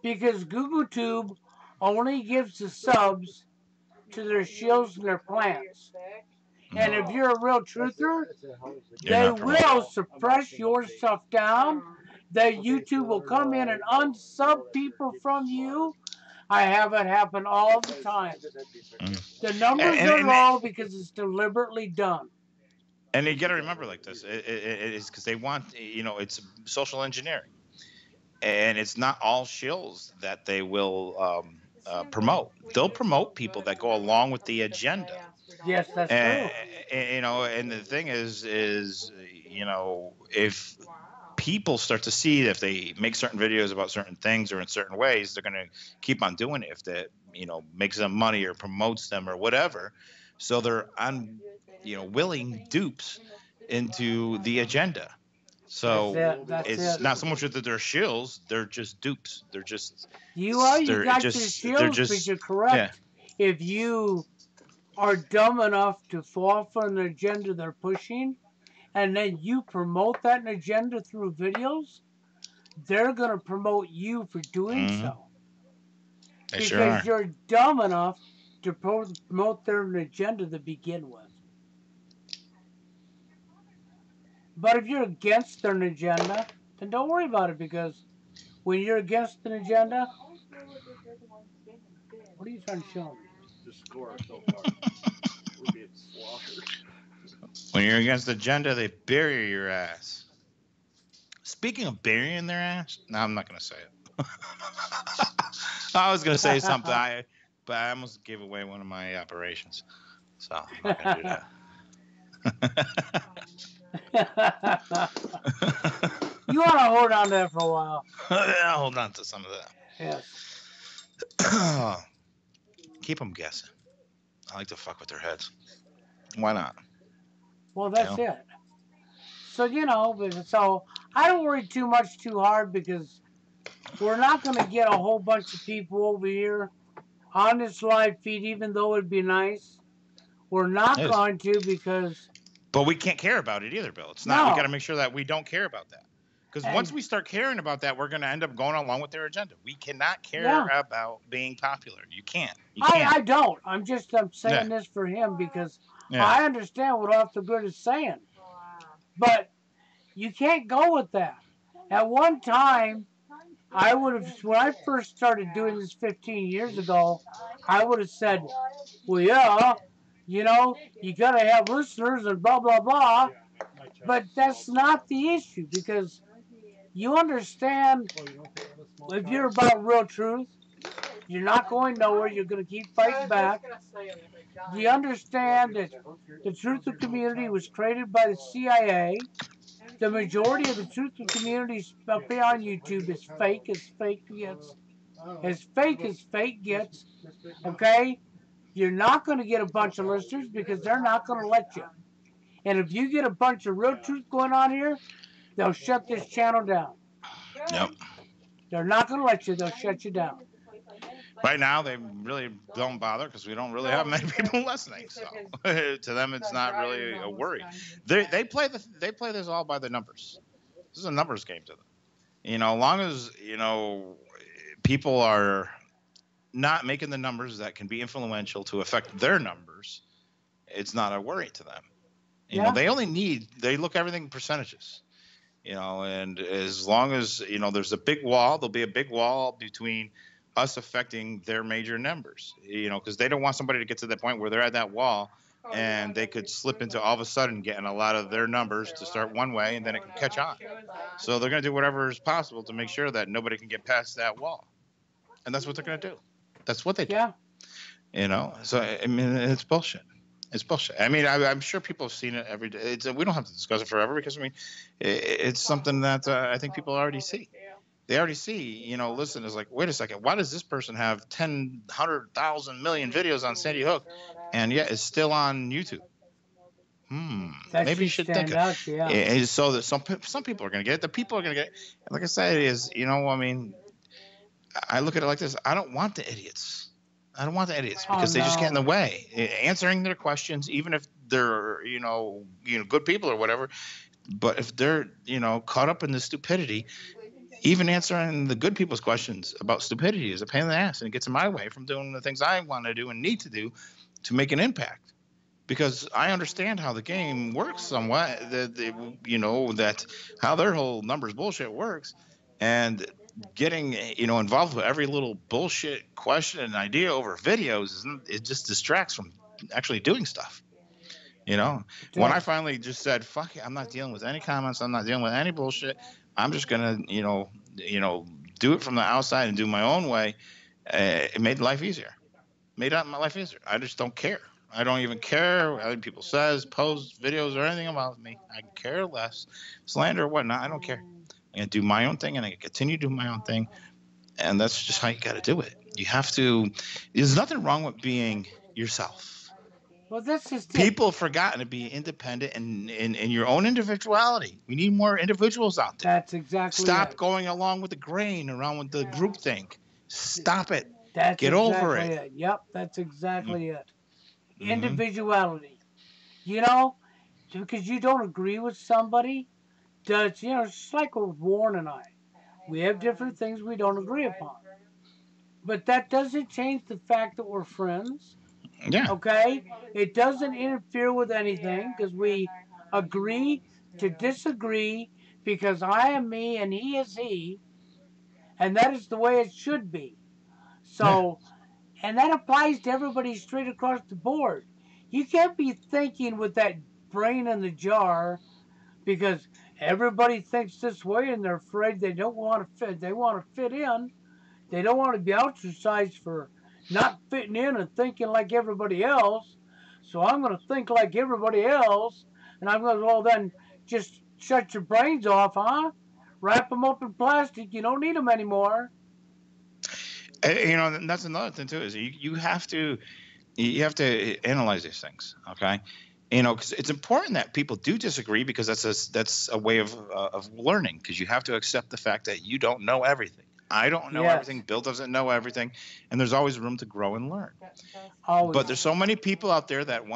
because Google Tube only gives the subs to their shills and their plants. And if you're a real truther, they will suppress your stuff down. That YouTube will come in and unsub people from you. I have it happen all the time. The numbers are low because it's deliberately done. And you got to remember like this. It's because they want, it's social engineering. And it's not all shills that they will promote. They'll promote people that go along with the agenda. Yes, that's true. And the thing is, if people start to see if they make certain videos about certain things or in certain ways, they're going to keep on doing it if that, makes them money or promotes them or whatever. So they're willing dupes into the agenda. So it's not so much that they're shills; they're just dupes. They're just you got your shills, but you're correct. Yeah. If you are dumb enough to fall for an agenda they're pushing, and then you promote that agenda through videos, they're going to promote you for doing so. They because you're dumb enough to promote their agenda to begin with. But if you're against their agenda, then don't worry about it, because when you're against an agenda, what are you trying to show me? The score so far. We're being slaughtered. When you're against the agenda, they bury your ass. Speaking of burying their ass, no, I'm not going to say it. I was going to say something, but I almost gave away one of my operations. So I'm not going to do that. You want to hold on to that for a while. Yeah, hold on to some of that. Yes. Keep them guessing. I like to fuck with their heads. Why not? Well, that's it. So, so I don't worry too hard, because we're not going to get a whole bunch of people over here on this live feed, even though it'd be nice. We're not going to, because... But we can't care about it either, Bill. It's not. No. We got to make sure that we don't care about that. Because once we start caring about that, we're going to end up going along with their agenda. We cannot care about being popular. You can't. I don't. I'm saying this for him, because I understand what Off the Grid is saying. But you can't go with that. At one time, when I first started doing this 15 years ago, I would have said, well, yeah, you got to have listeners and blah, blah, blah. But that's not the issue, because you understand, if you're about real truth, you're not going nowhere. You're going to keep fighting back. Do you understand that the Truth of Community was created by the CIA? The majority of the Truth of Community up here on YouTube is fake as fake gets. As fake as fake gets. Okay? You're not going to get a bunch of listeners because they're not going to let you. And if you get a bunch of real truth going on here, they'll shut this channel down. Yep. They're not going to let you. They'll shut you down. Right now, they really don't bother because we don't really have many people listening. So to them, it's not really a worry. They play this all by the numbers. This is a numbers game to them. Long as people are not making the numbers that can be influential to affect their numbers, it's not a worry to them. They look everything percentages. And as long as there's a big wall, there'll be a big wall between us affecting their major numbers, because they don't want somebody to get to the point where they're at that wall and they could slip into all of a sudden getting a lot of their numbers to start one way and then it can catch on. So they're going to do whatever is possible to make sure that nobody can get past that wall. And that's what they're going to do. That's what they do. Yeah. So, I mean, it's bullshit. It's bullshit. I mean, I'm sure people have seen it every day. We don't have to discuss it forever because, I mean, it's something that I think people already see. They already see, listen, it's like, wait a second, why does this person have 10, 100,000 million videos on Sandy Hook and yet it's still on YouTube? Maybe you should think of it. So that some people are going to get it. The people are going to get it. Like I said, I mean, I look at it like this. I don't want the idiots. I don't want the idiots because they just get in the way. Answering their questions, even if they're, good people or whatever. But if they're, caught up in the stupidity, even answering the good people's questions about stupidity is a pain in the ass, and it gets in my way from doing the things I want to do and need to do to make an impact. Because I understand how the game works somewhat, that how their whole numbers bullshit works, and getting involved with every little bullshit question and idea over videos it just distracts from actually doing stuff. When I finally just said, fuck it, I'm not dealing with any comments, I'm not dealing with any bullshit, I'm just gonna do it from the outside and do my own way, it made life easier. My life easier. I just don't care. I don't even care what other people says, post videos or anything about me. I care less. Slander or whatnot, I don't care. I'm gonna do my own thing and I continue to do my own thing. And that's just how you gotta do it. You have to. There's nothing wrong with being yourself. Well, this is people have forgotten to be independent and in your own individuality. We need more individuals out there. That's exactly Stop going along with the grain, around with the groupthink. Stop it. Get exactly over it. Yep, that's exactly it. Mm-hmm. Individuality. Because you don't agree with somebody, it's just like with Warren and I. We have different things we don't agree upon. But that doesn't change the fact that we're friends. Yeah. Okay? It doesn't interfere with anything because we agree to disagree because I am me and he is he. And that is the way it should be. So, and that applies to everybody straight across the board. You can't be thinking with that brain in the jar because everybody thinks this way and they're afraid they don't want to fit. They want to fit in. They don't want to be ostracized for not fitting in and thinking like everybody else. So I'm going to think like everybody else, and I'm going to, well, then just shut your brains off, huh? Wrap them up in plastic. You don't need them anymore. That's another thing too. Is you have to analyze these things, okay? Because it's important that people do disagree because that's a way of learning. Because you have to accept the fact that you don't know everything. I don't know everything. Bill doesn't know everything, and there's always room to grow and learn. Always. But there's so many people out there that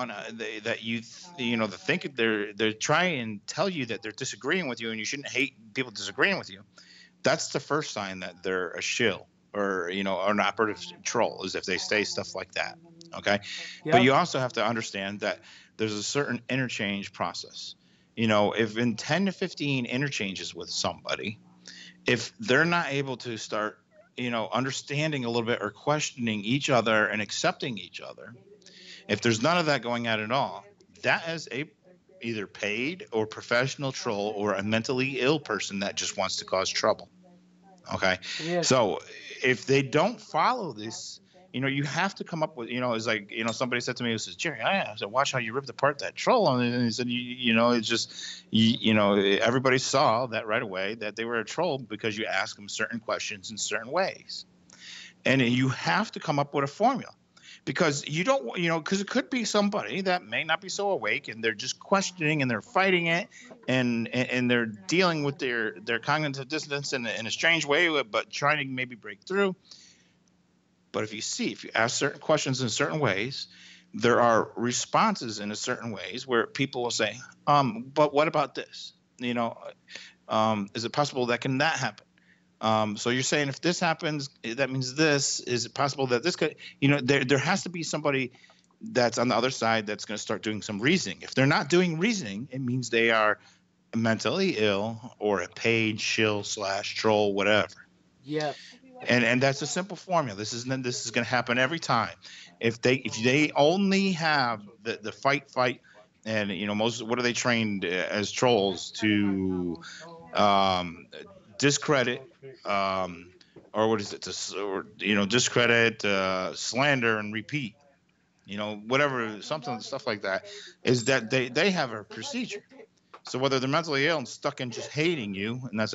think they're trying and tell you that they're disagreeing with you, and you shouldn't hate people disagreeing with you. That's the first sign that they're a shill or an operative troll, is if they say stuff like that. Okay, but you also have to understand that there's a certain interchange process. If in 10 to 15 interchanges with somebody, if they're not able to start, understanding a little bit or questioning each other and accepting each other, if there's none of that going on at all, that is a either paid or professional troll or a mentally ill person that just wants to cause trouble. Okay. Yes. So if they don't follow this, You have to come up with, it's like, somebody said to me, it says, Jerry, I said, watch how you ripped apart that troll. And he said, it's just, everybody saw that right away that they were a troll because you ask them certain questions in certain ways. And you have to come up with a formula. Because you don't, because it could be somebody that may not be so awake and they're just questioning and they're fighting it and they're dealing with their cognitive dissonance in a strange way, but trying to maybe break through. But if you ask certain questions in certain ways, there are responses in a certain ways where people will say, but what about this? Is it possible that happen? So you're saying if this happens, that means this. Is it possible that this could, there has to be somebody that's on the other side that's going to start doing some reasoning. If they're not doing reasoning, it means they are mentally ill or a paid shill / troll, whatever. Yes. And that's a simple formula. This is going to happen every time. If they only have the fight, and what are they trained as trolls to discredit, or what is it? Discredit, slander, and repeat. Whatever, something stuff like that. Is that they have a procedure. So whether they're mentally ill and stuck in just hating you, and that's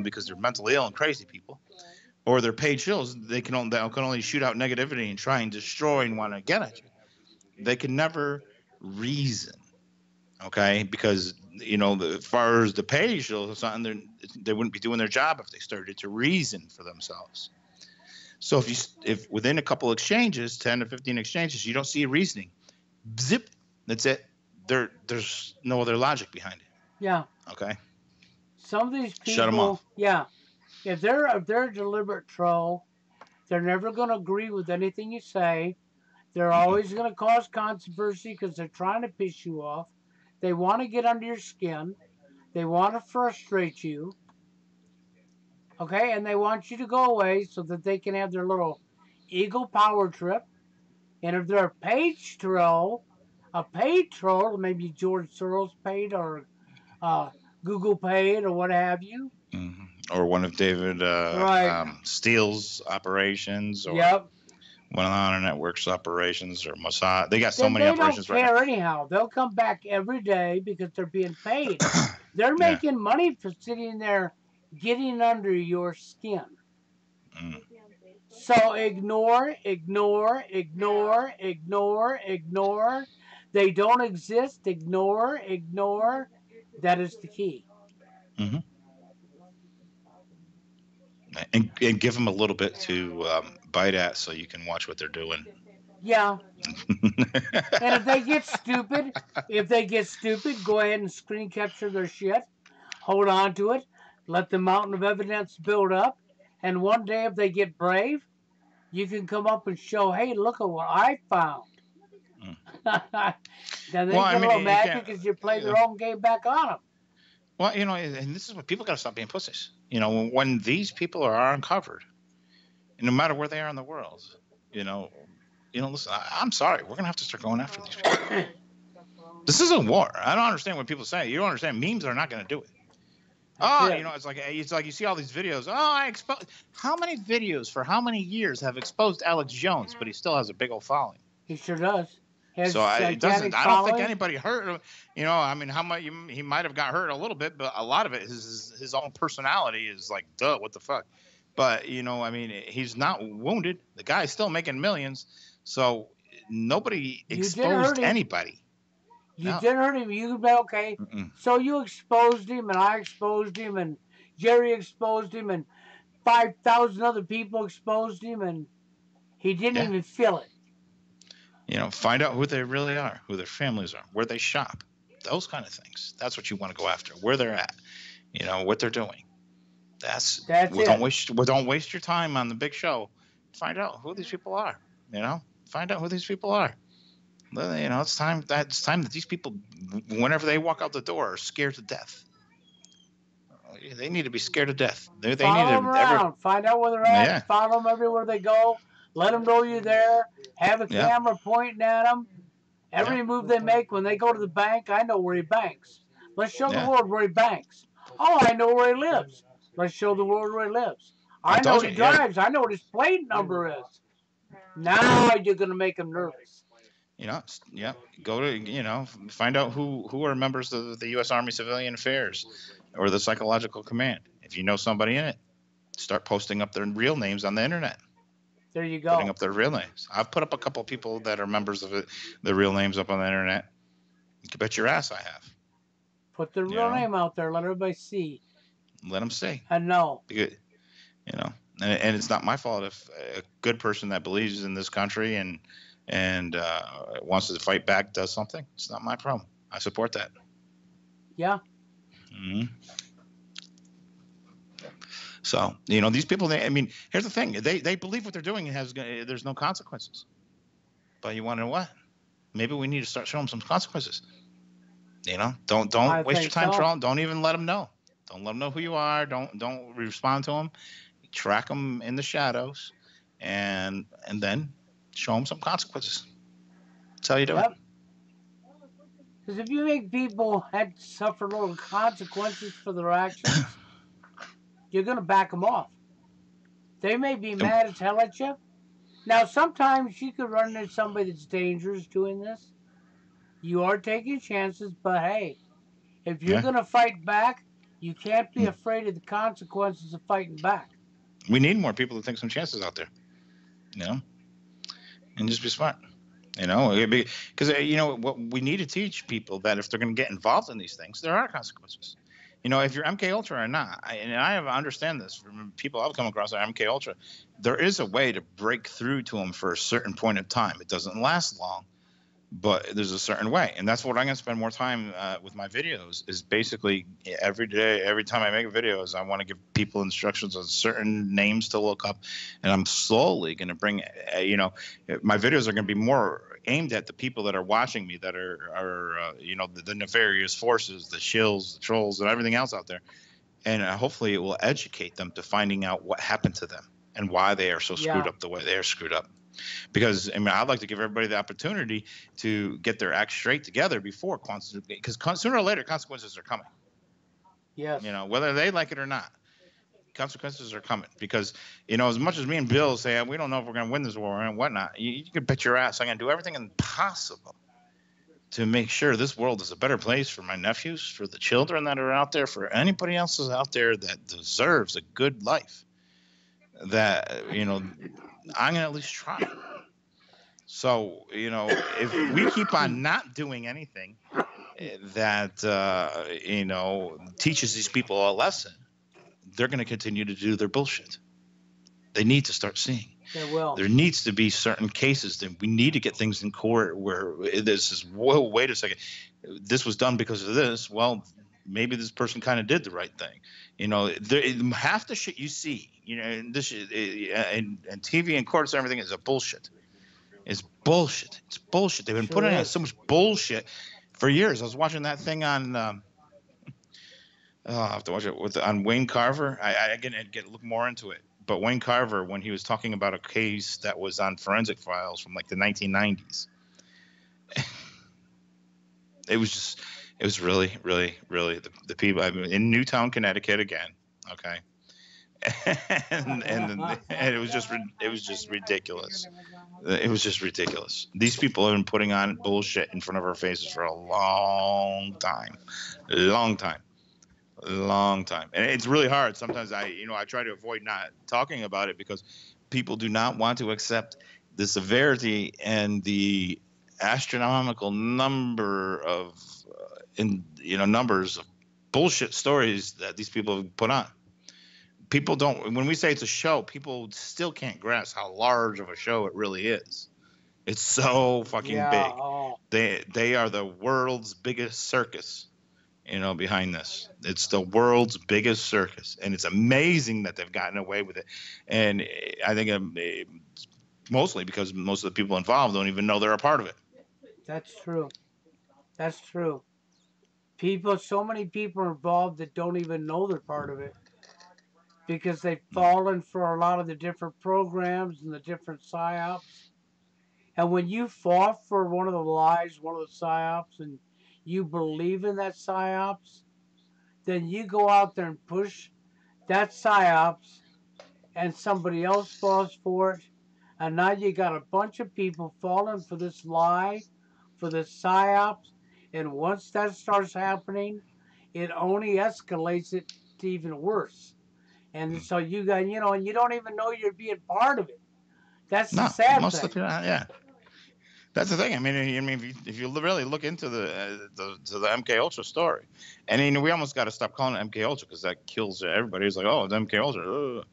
because they're mentally ill and crazy people, or they're paid shills, they can only shoot out negativity and try and destroy and want to get at you. They can never reason, okay? Because as far as the paid shills or something, they wouldn't be doing their job if they started to reason for themselves. So if within a couple exchanges, 10 to 15 exchanges, you don't see a reasoning, zip, that's it. There's no other logic behind it. Yeah. Okay. Some of these people, shut them off. Yeah. If they're a deliberate troll, they're never going to agree with anything you say. They're always going to cause controversy because they're trying to piss you off. They want to get under your skin. They want to frustrate you. Okay, and they want you to go away so that they can have their little ego power trip. And if they're a paid troll, maybe George Soros paid or Google paid or what have you. Mm-hmm. Or one of David Steele's operations, or one of the Honor Network's operations, or Mossad. They got so many operations right now. They don't care anyhow. They'll come back every day because they're being paid. They're making money for sitting there getting under your skin. Mm. So ignore. They don't exist. Ignore. That is the key. Mm-hmm. And give them a little bit to bite at so you can watch what they're doing. Yeah. And if they get stupid, go ahead and screen capture their shit. Hold on to it. Let the mountain of evidence build up. And one day if they get brave, you can come up and show, hey, look at what I found. Then they get a little mad because you play their own game back on them. Well, and this is what people got to stop being pussies. When these people are uncovered, no matter where they are in the world, listen, I'm sorry, we're gonna have to start going after these people. This isn't war. I don't understand what people say. You don't understand. Memes are not gonna do it. It's like you see all these videos. I expose. How many videos for how many years have exposed Alex Jones, but he still has a big old following? He sure does. It doesn't. I don't think anybody hurt. I mean, how much he might have got hurt a little bit, but a lot of it is his own personality is like, duh, what the fuck. But I mean, he's not wounded. The guy's still making millions. So nobody exposed anybody. You didn't hurt him. You okay? Mm-mm. So you exposed him, and I exposed him, and Jerry exposed him, and 5,000 other people exposed him, and he didn't even feel it. Find out who they really are, who their families are, where they shop, those kind of things. That's what you want to go after, where they're at, what they're doing. That's it. Don't waste your time on the big show. Find out who these people are. Find out who these people are. It's time that these people, whenever they walk out the door, are scared to death. They need to be scared to death. They need to find out where they're at. Yeah. Follow them everywhere they go. Let them know you're there. Have a camera pointing at them. Every move they make when they go to the bank, I know where he banks. Let's show the world where he banks. Oh, I know where he lives. Let's show the world where he lives. I know what he drives. I know what his plate number is. Now you're gonna make them nervous. Yeah, go to find out who are members of the U.S. Army Civilian Affairs or the Psychological Command. If you know somebody in it, start posting up their real names on the internet. There you Putting go. up their real names. I've put up a couple of people that are members of it, their real names up on the internet. You can bet your ass I have. Put the You real know, name out there. Let everybody see let them see. and know. Because, and it's not my fault if a good person that believes in this country and wants to fight back does something. It's not my problem. I support that. Yeah. Mm-hmm. So these people. Here's the thing. They believe what they're doing there's no consequences. But you want to know what? Maybe we need to start showing them some consequences. Don't I waste your think time so. trolling. Don't even let them know. Don't let them know who you are. Don't respond to them. Track them in the shadows, and then show them some consequences. That's how you do it. Yep. Because if you make people have to suffer little consequences for their actions, you're gonna back them off. They may be And mad as hell at you. Now, sometimes you could run into somebody that's dangerous doing this. You are taking chances, but hey, if you're yeah, gonna fight back, you can't be afraid of the consequences of fighting back. we need more people to take some chances out there. You know, and just be smart. Because what we need to teach people that if they're going to get involved in these things, there are consequences. If you're MK Ultra or not, and I have understand this from people I've come across that are MK Ultra, there is a way to break through to them for a certain point of time. It doesn't last long, but there's a certain way, and that's what I'm going to spend more time with my videos. Is basically every day, every time I make videos, I want to give people instructions on certain names to look up, and I'm slowly going to bring, my videos are going to be more aimed at the people that are watching me, that are the nefarious forces, the shills, the trolls, and everything else out there, and hopefully it will educate them to finding out what happened to them and why they are so screwed Yeah. up the way they are screwed up. Because I'd like to give everybody the opportunity to get their act straight together before because sooner or later consequences are coming. Yes. Whether they like it or not, consequences are coming. Because as much as me and Bill say we don't know if we're going to win this war and whatnot, you can bet your ass I'm going to do everything possible to make sure this world is a better place for my nephews, for the children that are out there, for anybody else is out there that deserves a good life. That I'm going to at least try. So, if we keep on not doing anything that, teaches these people a lesson, they're going to continue to do their bullshit. They need to start seeing. They will. There needs to be certain cases that we need to get things in court where this is, whoa, wait a second. This was done because of this. Well, maybe this person kind of did the right thing. Half the shit you see, this and TV and courts and everything is a bullshit. It's bullshit. It's bullshit. They've been putting out so much bullshit for years. I was watching that thing on. I'll have to watch it on Wayne Carver. I get look more into it. But Wayne Carver, when he was talking about a case that was on forensic files from like the 1990s, it was really, really, really the people. In Newtown, Connecticut again. Okay. and it was just ridiculous. It was just ridiculous. These people have been putting on bullshit in front of our faces for a long time, long time, long time, and it's really hard. Sometimes I try to avoid not talking about it because people do not want to accept the severity and the astronomical number of numbers of bullshit stories that these people have put on. People don't, when we say it's a show, people still can't grasp how large of a show it really is. It's so fucking big. Oh. They are the world's biggest circus, behind this. It's the world's biggest circus, and it's amazing that they've gotten away with it. And I think mostly because most of the people involved don't even know they're a part of it. That's true. That's true. So many people are involved that don't even know they're part of it because they've fallen for a lot of the different programs and the different psyops. And when you fall for one of the lies, one of the psyops, and you believe in that psyops, then you go out there and push that psyops, and somebody else falls for it. And now you got a bunch of people falling for this lie, for this psyops. And once that starts happening, it only escalates it to even worse. And so you got, and you don't even know you're being part of it. That's the No, sad most of thing. the people, yeah. That's the thing. I mean, if you really look into the MK Ultra story, and we almost got to stop calling it MK Ultra because that kills everybody. It's like, oh, it's MK Ultra,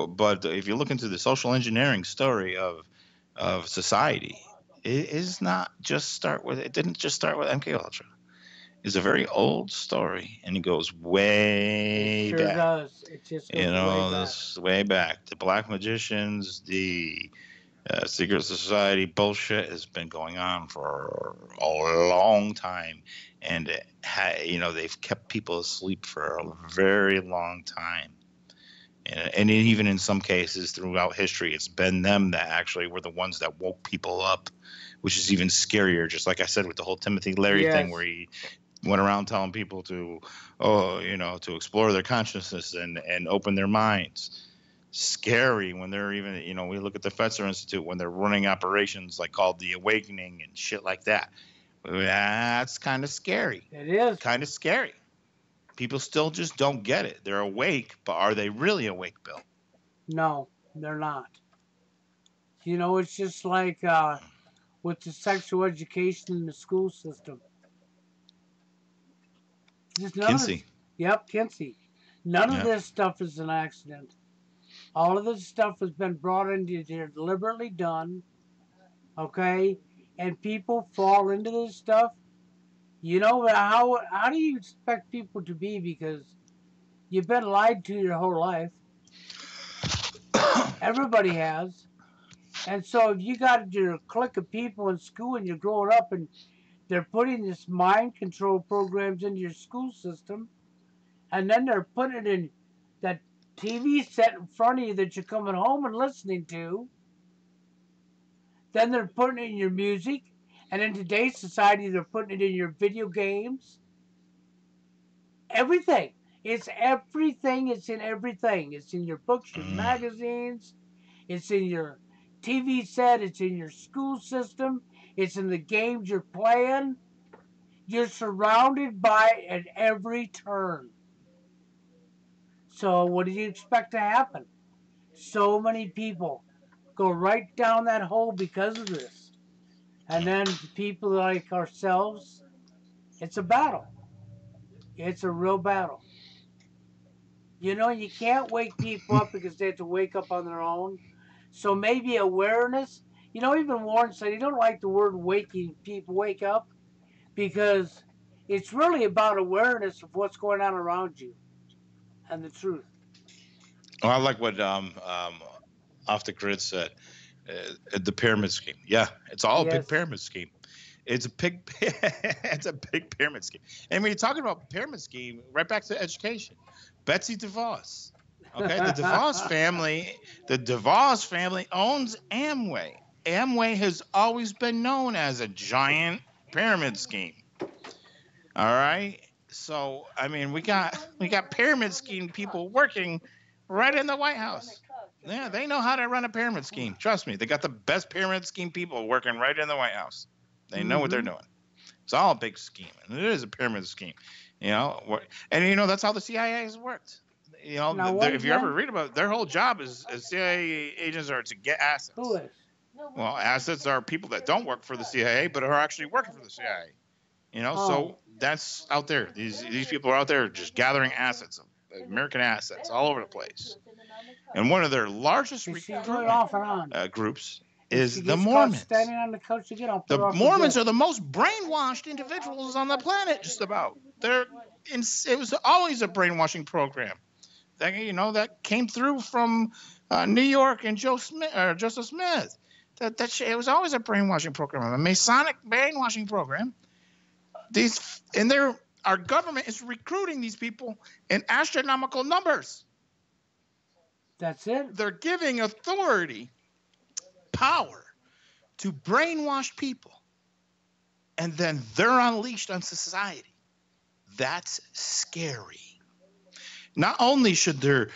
But if you look into the social engineering story of society, it is not just start with. It didn't just start with MK Ultra. It's a very old story, and it goes It way sure back. does. It just goes way back. This way back. The Black Magicians, the secret society bullshit has been going on for a long time, and they've kept people asleep for a very long time. And even in some cases throughout history, it's been them that actually were the ones that woke people up, which is even scarier. Just like I said with the whole Timothy Leary thing, where he went around telling people to, to explore their consciousness and open their minds. Scary when they're even, we look at the Fetzer Institute when they're running operations like called the Awakening and shit like that. That's kind of scary. It is kind of scary. People still just don't get it. They're awake, but are they really awake, Bill? No, they're not. It's just like with the sexual education in the school system. Just none Kinsey. of this. Yep, Kinsey. None of this stuff is an accident. All of this stuff has been brought into here, deliberately done. Okay, and people fall into this stuff. How do you expect people to be because you've been lied to your whole life? Everybody has. And so if you got your clique of people in school and you're growing up and they're putting this mind control programs into your school system, and then they're putting it in that TV set in front of you that you're coming home and listening to. Then they're putting it in your music, and in today's society, they're putting it in your video games. Everything. It's everything. It's in everything. It's in your books, your magazines. It's in your TV set. It's in your school system. It's in the games you're playing. You're surrounded by it at every turn. So what do you expect to happen? So many people go right down that hole because of this. And then people like ourselves, it's a battle. It's a real battle. You can't wake people up because they have to wake up on their own. So maybe awareness. Even Warren said he don't like the word waking people wake up because it's really about awareness of what's going on around you and the truth. Well, I like what Off the Grid said. The pyramid scheme. Yeah, it's all a big pyramid scheme. It's a big, it's a big pyramid scheme. And when you're talking about pyramid scheme, right back to education, Betsy DeVos. Okay, the DeVos family owns Amway. Amway has always been known as a giant pyramid scheme. All right. So I mean, we got pyramid scheme people working right in the White House. Yeah, they know how to run a pyramid scheme. Trust me, they got the best pyramid scheme people working right in the White House. They know what they're doing. It's all a big scheme, and it is a pyramid scheme. And that's how the CIA has worked. If you ever read about it, their whole job is CIA agents are to get assets. Who is? Well, assets are people that don't work for the CIA but are actually working for the CIA. So that's out there. These people are out there just gathering assets, American assets, all over the place. And one of their largest recruitment groups is the Mormons. The Mormons are the most brainwashed individuals on the planet, just about. It was always a brainwashing program. That came through from New York and Joseph Smith. It was always a brainwashing program, a Masonic brainwashing program. Our government is recruiting these people in astronomical numbers. That's it. They're giving authority, power to brainwash people, and then they're unleashed on society. That's scary. Not only should the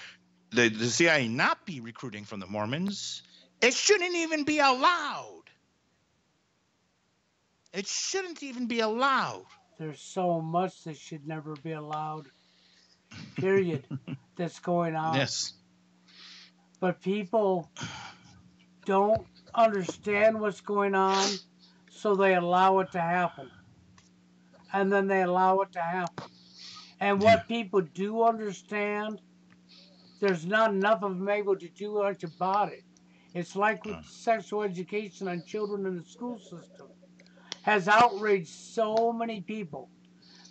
CIA not be recruiting from the Mormons, It shouldn't even be allowed. It shouldn't even be allowed. There's so much that should never be allowed. Period. That's going on. Yes. But people don't understand what's going on, so they allow it to happen. And then they allow it to happen. And what people do understand, there's not enough of them able to do much about it. It's like with sexual education on children in the school system, has outraged so many people.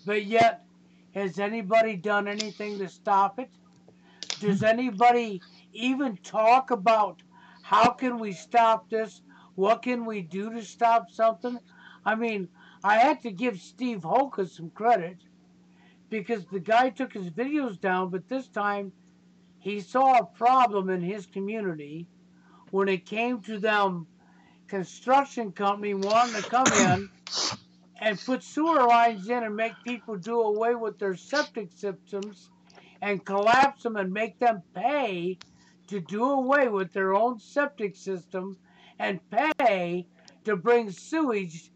But yet, has anybody done anything to stop it? Does anybody even talk about how can we stop this? What can we do to stop something? I mean, I had to give Steve Hoka some credit because the guy took his videos down, but this time he saw a problem in his community when it came to them construction company wanting to come in and put sewer lines in and make people do away with their septic systems and collapse them and make them pay to do away with their own septic system and pay to bring sewage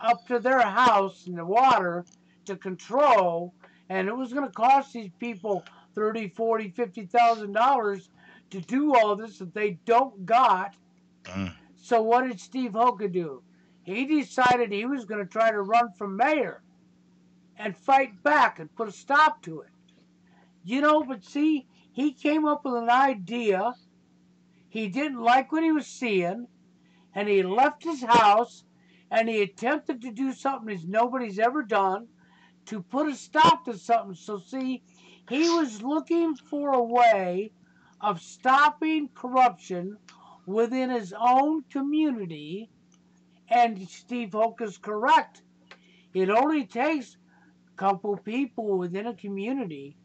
up to their house and the water to control. And it was going to cost these people 30, 40, $50,000 to do all this that they don't got. So what did Steve Hoka do? He decided he was going to try to run for mayor and fight back and put a stop to it. But see, he came up with an idea. He didn't like what he was seeing, and he left his house and he attempted to do something that nobody's ever done to put a stop to something. So, see, he was looking for a way of stopping corruption within his own community. And Steve Hoka's correct. It only takes a couple people within a community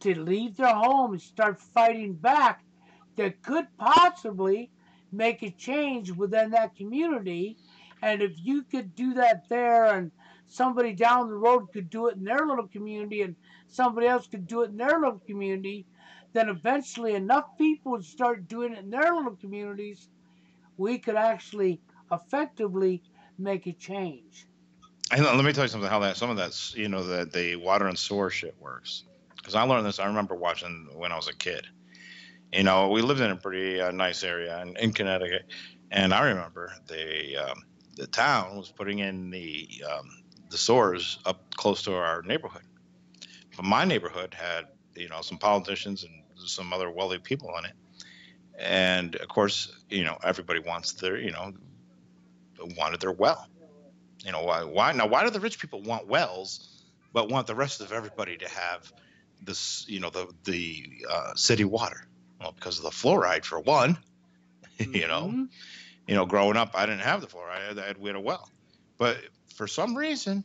to leave their home and start fighting back that could possibly make a change within that community. And if you could do that there and somebody down the road could do it in their little community and somebody else could do it in their little community, then eventually enough people would start doing it in their little communities, we could actually effectively make a change. And let me tell you something. How some of that's that the water and sewer shit works. Because I learned this. I remember watching when I was a kid. We lived in a pretty nice area in Connecticut, and I remember the town was putting in the sewers up close to our neighborhood. But my neighborhood had some politicians and some other wealthy people in it, and of course everybody wants wanted their well. Why do the rich people want wells, but want the rest of everybody to have this, the city water? Well, because of the fluoride, for one. Growing up, I didn't have the fluoride. We had a well, but for some reason,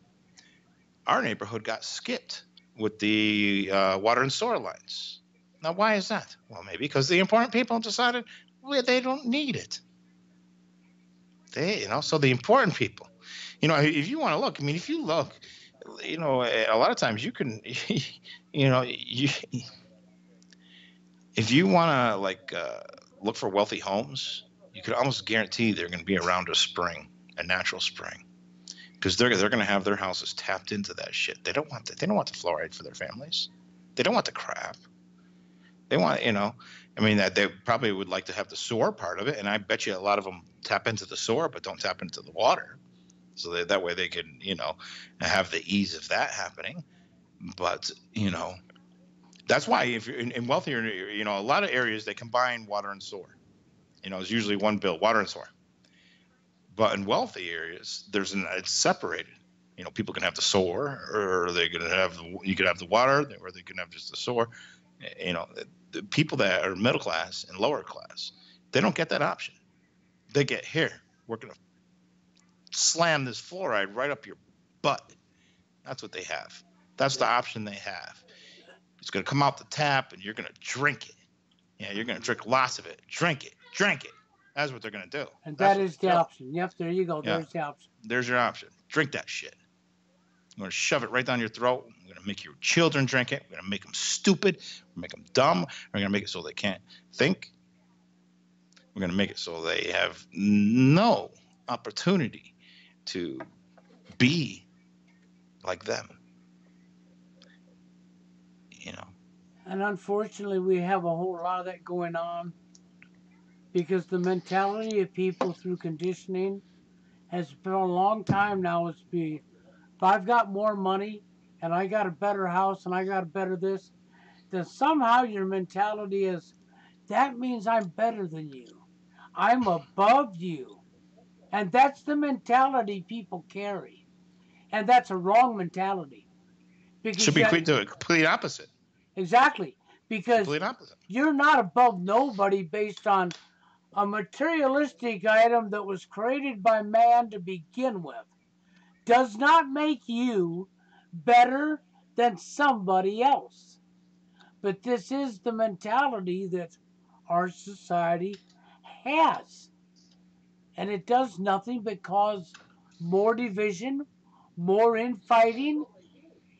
our neighborhood got skipped with the water and sewer lines. Now, why is that? Well, maybe because the important people decided they don't need it. So the important people. If you want to look, if you look, a lot of times you can, if you want to look for wealthy homes, you could almost guarantee they're going to be around a natural spring, because they're going to have their houses tapped into that shit. They don't want that. They don't want the fluoride for their families. They don't want the crap. They want, that they probably would like to have the sewer part of it, and I bet you a lot of them tap into the sewer but don't tap into the water. So that way they can, have the ease of that happening. But, that's why if you're in wealthier, a lot of areas, they combine water and sewer. It's usually one bill, water and sewer. But in wealthy areas, it's separated. People can have the sewer, or you could have the water, or they can have just the sewer. The people that are middle class and lower class, they don't get that option. They get, here, we're going to slam this fluoride right up your butt. That's what they have. That's the option they have. It's going to come out the tap and you're going to drink it. You're going to drink lots of it. Drink it. That's what they're going to do. And that is the option. Yep, there you go. There's the option. There's your option. Drink that shit. We're going to shove it right down your throat. We're going to make your children drink it. We're going to make them stupid. We're going to make them dumb. We're going to make it so they can't think. We're going to make it so they have no opportunity to be like them. You know. And unfortunately, we have a whole lot of that going on because the mentality of people through conditioning has been a long time now. It's be if I've got more money and I got a better house and I got a better this, then somehow your mentality is that means I'm better than you. I'm above you. And that's the mentality people carry. And that's a wrong mentality. Should Because be yet, the complete opposite. exactly. Because Complete opposite. you're not above nobody based on a materialistic item that was created by man to begin with. Does not make you better than somebody else. But this is the mentality that our society has. And it does nothing but cause more division, more infighting.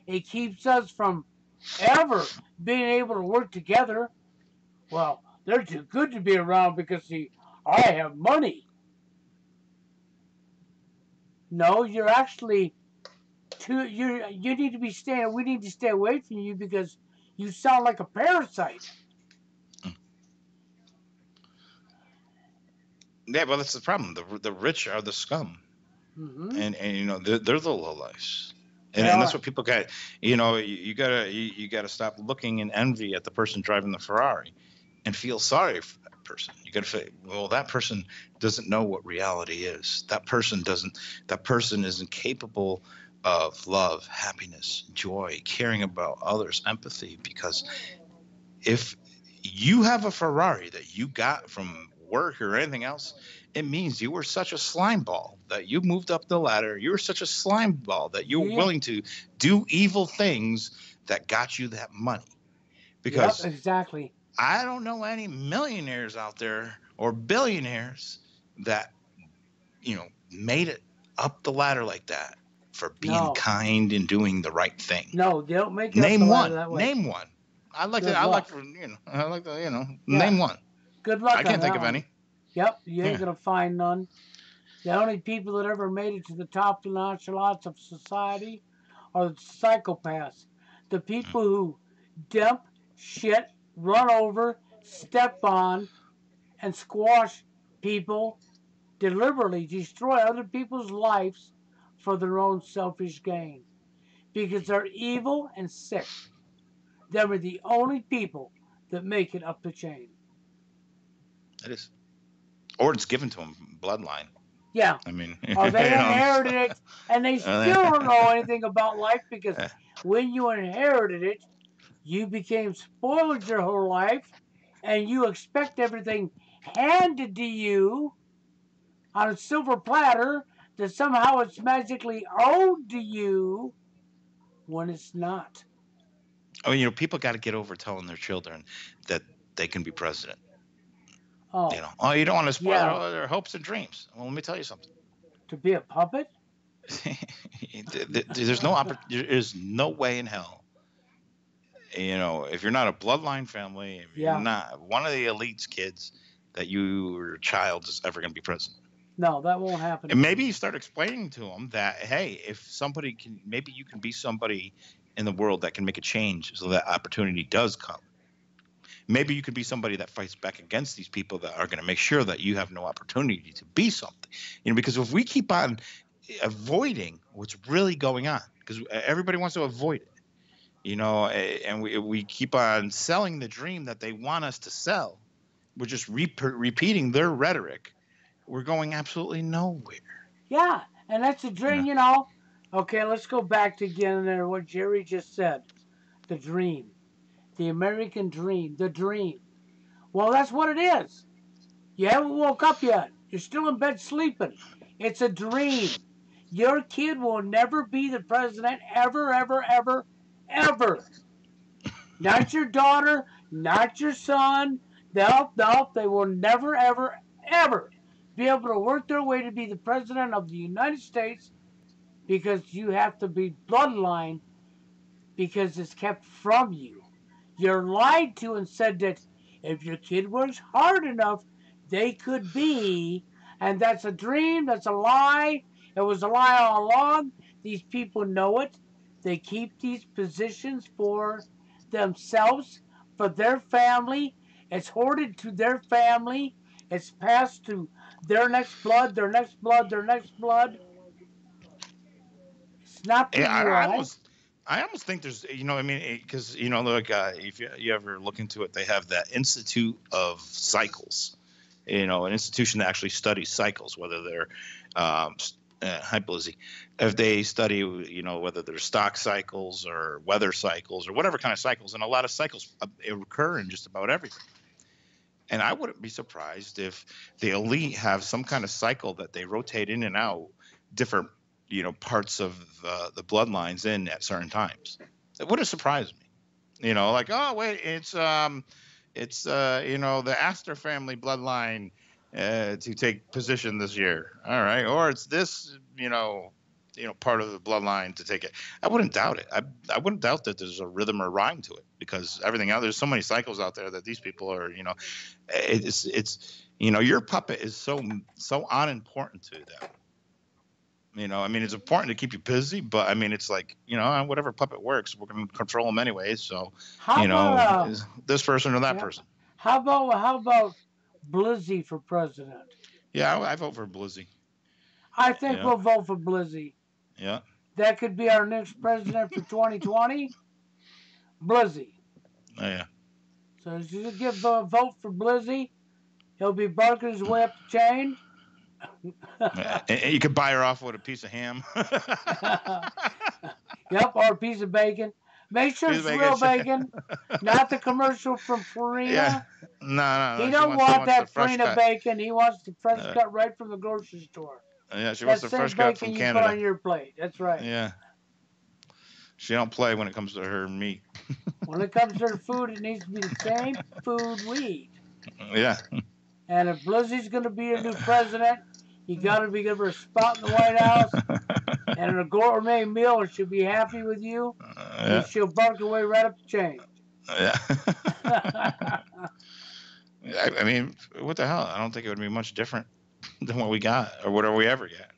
It keeps us from ever being able to work together. Well, they're too good to be around because, see, I have money. No, you're actually you need to be staying. We need to stay away from you because you sound like a parasite. Yeah, well, that's the problem. The rich are the scum, Mm-hmm. and you know they're the lowlifes, They and that's are. what people got. You know, you gotta stop looking in envy at the person driving the Ferrari, and feel sorry for that person. You gotta say, well, that person doesn't know what reality is. That person doesn't. That person isn't capable of love, happiness, joy, caring about others, empathy. Because if you have a Ferrari that you got from work or anything else, it means you were such a slime ball that you moved up the ladder. You were such a slime ball that you're Yeah. willing to do evil things that got you that money. Yep. Because Exactly. I don't know any millionaires out there or billionaires that, made it up the ladder like that for being No. kind and doing the right thing. No, they don't make it up the Name ladder one. that way. Name one. Good luck. I like to, Yeah. name one. Good luck I on can't think that of one. any. Yep. You ain't Yeah. gonna find none. The only people that ever made it to the top notch of society are the psychopaths. The people who dump shit, run over, step on, and squash people, deliberately destroy other people's lives for their own selfish gain. Because they're evil and sick. They were the only people that make it up the chain. It is. Or it's given to them bloodline. Yeah. I mean, Or they inherited it and they still don't know anything about life because when you inherited it, you became spoiled your whole life and you expect everything handed to you on a silver platter that somehow it's magically owed to you when it's not. I mean, people got to get over telling their children that they can be president. Oh, Oh, you don't want to spoil yeah. their hopes and dreams. Well, let me tell you something. To be a puppet? There is no way in hell. If you're not a bloodline family, if you're Yeah. not one of the elite's kids, that your child is ever going to be president. No, that won't happen. And maybe you start explaining to them that, hey, if somebody can, maybe you can be somebody in the world that can make a change so that opportunity does come. Maybe you could be somebody that fights back against these people that are going to make sure that you have no opportunity to be something. Because if we keep on avoiding what's really going on, because everybody wants to avoid it, and we keep on selling the dream that they want us to sell, we're just repeating their rhetoric. We're going absolutely nowhere. Yeah, and that's a dream, Okay, let's go back to again there what Jerry just said. The dream. The American dream. The dream. Well, that's what it is. You haven't woke up yet. You're still in bed sleeping. It's a dream. Your kid will never be the president ever, ever, ever, ever. Not your daughter, not your son. No, no, they will never, ever, ever be able to work their way to be the president of the United States because you have to be bloodline because it's kept from you. You're lied to and said that if your kid works hard enough, they could be, and that's a dream, that's a lie. It was a lie all along. These people know it. They keep these positions for themselves, for their family. It's hoarded to their family. It's passed to their next blood, their next blood, their next blood. It's not for Yeah, you all. I almost think there's, I mean, because look, if you ever look into it, they have that Institute of Cycles, an institution that actually studies cycles, whether they're, hi Blizzy, if they study, whether they're stock cycles or weather cycles or whatever kind of cycles, and a lot of cycles occur in just about everything. And I wouldn't be surprised if the elite have some kind of cycle that they rotate in and out different, parts of the bloodlines in at certain times. It wouldn't surprise me. Like, oh wait, it's the Astor family bloodline to take position this year. All right, or it's this, part of the bloodline to take it. I wouldn't doubt it. I wouldn't doubt that there's a rhythm or rhyme to it, because everything out there's so many cycles out there that these people are, it's your puppet is so unimportant to them. I mean, it's important to keep you busy, but I mean, it's like, whatever puppet works, we're going to control them anyway. So, How about is this person or that yeah, person? how about Blizzy for president? Yeah, I vote for Blizzy. I think Yeah, we'll vote for Blizzy. yeah, That could be our next president for 2020. Blizzy. yeah. So as you give a vote for Blizzy, he'll be barking his way up the chain. And you could buy her off with a piece of ham. Yep, or a piece of bacon. Make sure Piece of it's real bacon. bacon, not the commercial from Yeah. Farina. No. He She don't wants want the that fresh Farina cut. bacon. He wants the fresh Uh, cut right from the grocery store. yeah, she wants That the same fresh cut from bacon you put Canada. on your plate. That's right. Yeah. She don't play when it comes to her meat. When it comes to food, it needs to be the same food we eat. Yeah. And if Blizzy's going to be your new president, you got to be give her a spot in the White House and a gourmet meal, and she'll be happy with you, and Yeah. she'll bark her way right up the chain. Yeah. I mean, what the hell? I don't think it would be much different than what we got or whatever we ever get.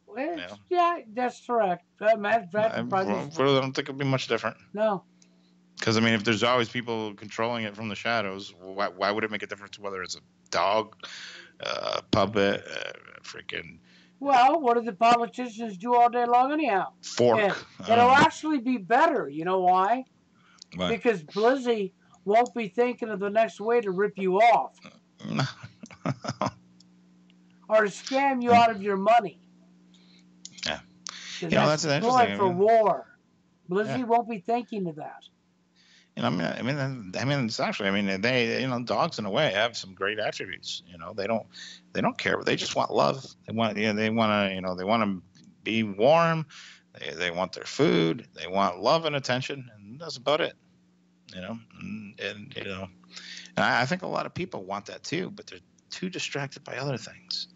Well, yeah, that's correct. I really don't think it'd be much different. No. Because I mean, if there's always people controlling it from the shadows, why would it make a difference whether it's a dog, puppet, freaking Well, what do the politicians do all day long anyhow? fork? And it'll actually be better. You know why? Why? Because Blizzy won't be thinking of the next way to rip you off or to scam you out of your money. Yeah. That's that's the point interesting. for war. Blizzy Yeah. won't be thinking of that. I mean, it's actually, I mean, they, dogs in a way have some great attributes. They don't care, they just want love. They want, they want to, they want to be warm. They want their food. They want love and attention, and that's about it. And I think a lot of people want that too, but they're too distracted by other things.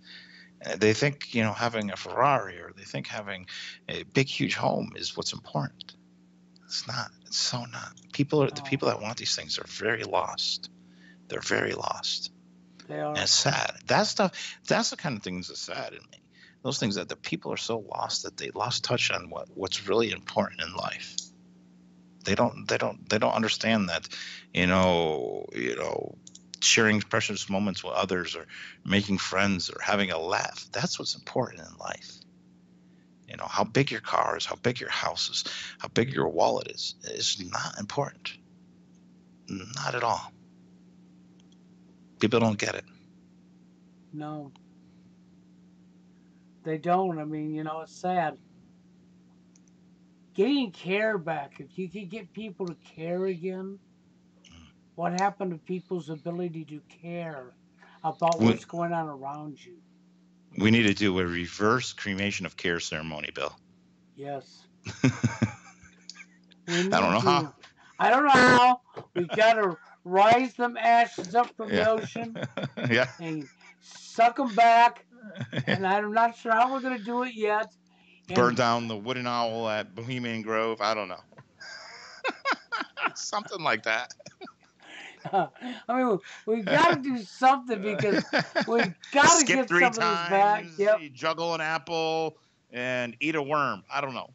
They think, having a Ferrari or they think having a big, huge home is what's important. It's not. It's so not. The people that want these things are very lost. They're very lost. They are. And it's sad. That stuff. That's the kind of things that's sad in me. Those things that the people are so lost that they lost touch on what's really important in life. They don't understand that, sharing precious moments with others or making friends or having a laugh. That's what's important in life. How big your car is, how big your house is, how big your wallet is not important. Not at all. People don't get it. No. They don't. I mean, it's sad. Getting care back. If you could get people to care again, what happened to people's ability to care about what's going on around you? We need to do a reverse cremation of care ceremony, Bill. Yes. I don't know how. I don't know how. We got to rise them ashes up from the ocean Yeah. and suck them back. And I'm not sure how we're going to do it yet. Burn down the wooden owl at Bohemian Grove. I don't know. Something like that. I mean, we got to do something because we got to Skip get three some of this back. times, Yep. you juggle an apple, and eat a worm. I don't know.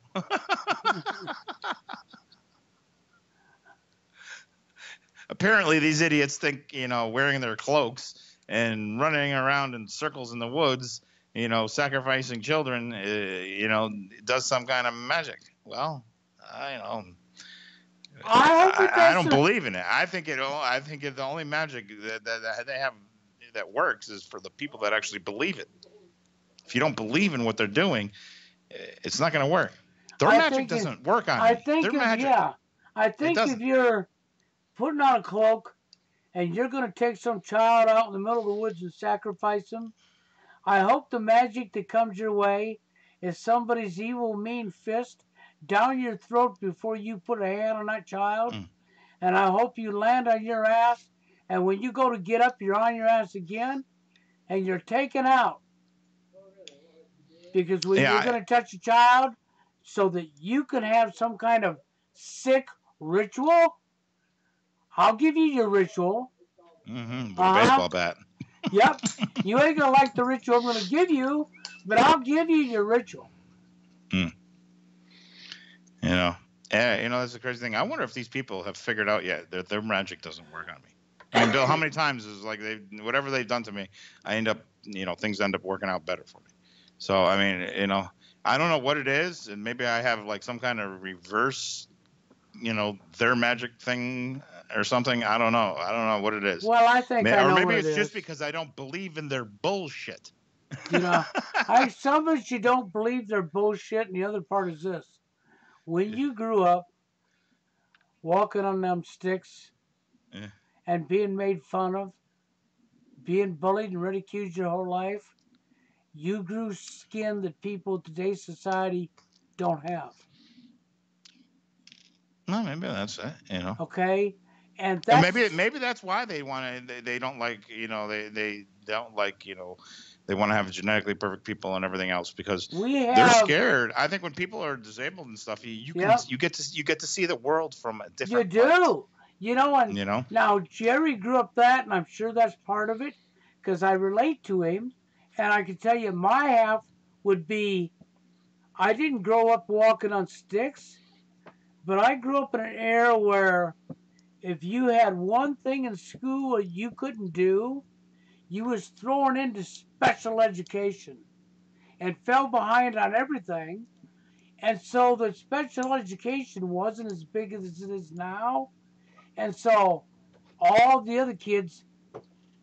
Apparently, these idiots think, wearing their cloaks and running around in circles in the woods, sacrificing children, does some kind of magic. Well, I know. I hope it I does. don't believe in it. I think the only magic that they have that works is for the people that actually believe it. If you don't believe in what they're doing, it's not going to work. Their magic doesn't work on me. Their magic. I think if you're putting on a cloak and you're going to take some child out in the middle of the woods and sacrifice him, I hope the magic that comes your way is somebody's evil, mean fist down your throat before you put a hand on that child. Mm. And I hope you land on your ass. And when you go to get up, you're on your ass again and you're taken out. Because when you're going to touch a child so that you can have some kind of sick ritual, I'll give you your ritual. With a baseball bat. Yep. You ain't going to like the ritual I'm going to give you, but I'll give you your ritual. That's the crazy thing. I wonder if these people have figured out yet that their magic doesn't work on me. I mean, Bill, how many times is like whatever they've done to me, I end up, things end up working out better for me. So, I mean, I don't know what it is, and maybe I have like some kind of reverse, their magic thing or something. I don't know. I don't know what it is. Well, I think I know maybe what it's it just is. because I don't believe in their bullshit. Some of us you don't believe their bullshit, and the other part is this. When you grew up walking on them sticks and being made fun of, being bullied and ridiculed your whole life, you grew skin that people in today's society don't have. No, maybe that's it, Okay? And that's maybe that's why they want to. They don't like, they don't like, they want to have genetically perfect people and everything else because they're scared. I think when people are disabled and stuff, you get to see the world from a different. You do, light. Now Jerry grew up that, and I'm sure that's part of it because I relate to him, and I can tell you my half would be, I didn't grow up walking on sticks, but I grew up in an era where if you had one thing in school you couldn't do, you was thrown into special education and fell behind on everything. And so the special education wasn't as big as it is now. And so all the other kids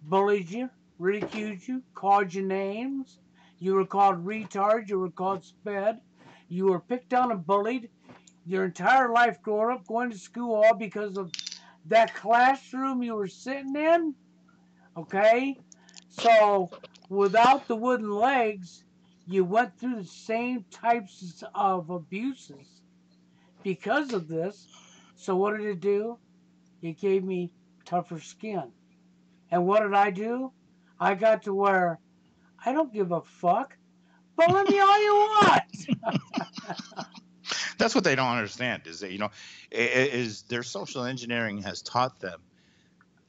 bullied you, ridiculed you, called you names. You were called retard. You were called sped. You were picked on and bullied your entire life growing up, going to school, all because of that classroom you were sitting in. Okay? So without the wooden legs, you went through the same types of abuses because of this. So what did it do? It gave me tougher skin. And what did I do? I got to where I don't give a fuck. Bully me all you want. That's what they don't understand is that, is their social engineering has taught them,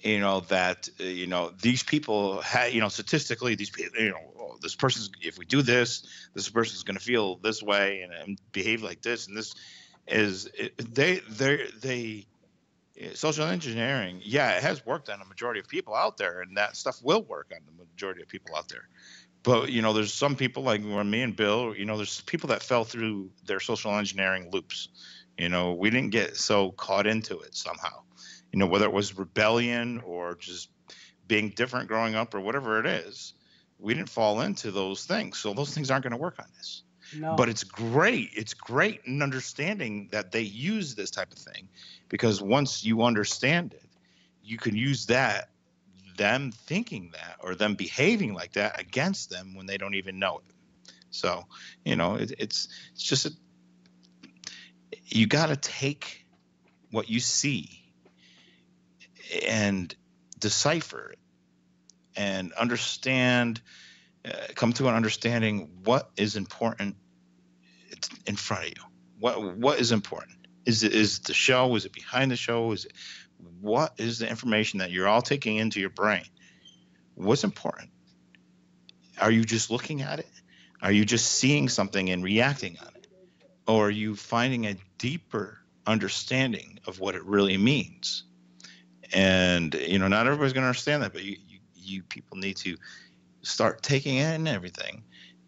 that, these people statistically, these people, this person's, if we do this person's going to feel this way and behave like this. And this is, they social engineering. Yeah, it has worked on a majority of people out there, and that stuff will work on the majority of people out there. But, there's some people like me and Bill, there's people that fell through their social engineering loops. We didn't get so caught into it somehow, whether it was rebellion or just being different growing up or whatever it is, we didn't fall into those things. So those things aren't going to work on this. No. But it's great. It's great in understanding that they use this type of thing, because once you understand it, you can use that, them thinking that or them behaving like that against them when they don't even know it. So, it's just you got to take what you see and decipher it and understand, come to an understanding what is important in front of you. What is important? Is it the show? Is it behind the show? Is it what is the information that you're all taking into your brain? What's important? Are you just looking at it? Are you just seeing something and reacting on it? Or are you finding a deeper understanding of what it really means? And, not everybody's going to understand that, but you people need to start taking in everything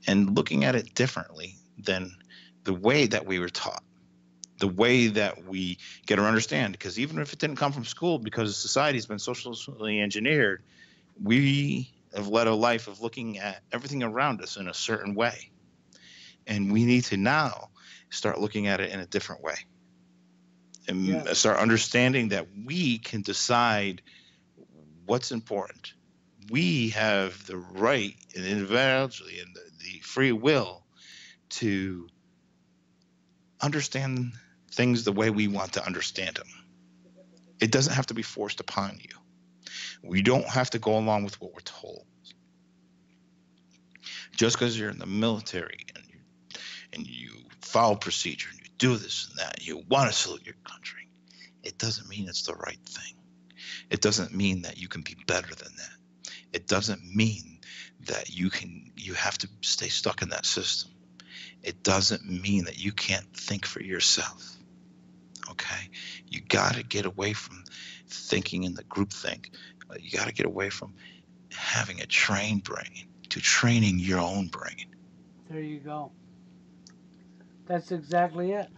and looking at it differently than the way that we were taught, the way that we get or understand. Because even if it didn't come from school, because society's been socially engineered, we have led a life of looking at everything around us in a certain way. And we need to now start looking at it in a different way and start understanding that we can decide what's important. We have the right and individually and the free will to understand things the way we want to understand them. It doesn't have to be forced upon you. We don't have to go along with what we're told. Just because you're in the military and you follow procedure and you do this and that, and you want to salute your country, it doesn't mean it's the right thing. It doesn't mean that you can be better than that. It doesn't mean that you have to stay stuck in that system. It doesn't mean that you can't think for yourself. Okay? You got to get away from thinking in the group think. You got to get away from having a trained brain to training your own brain. There you go. That's exactly it.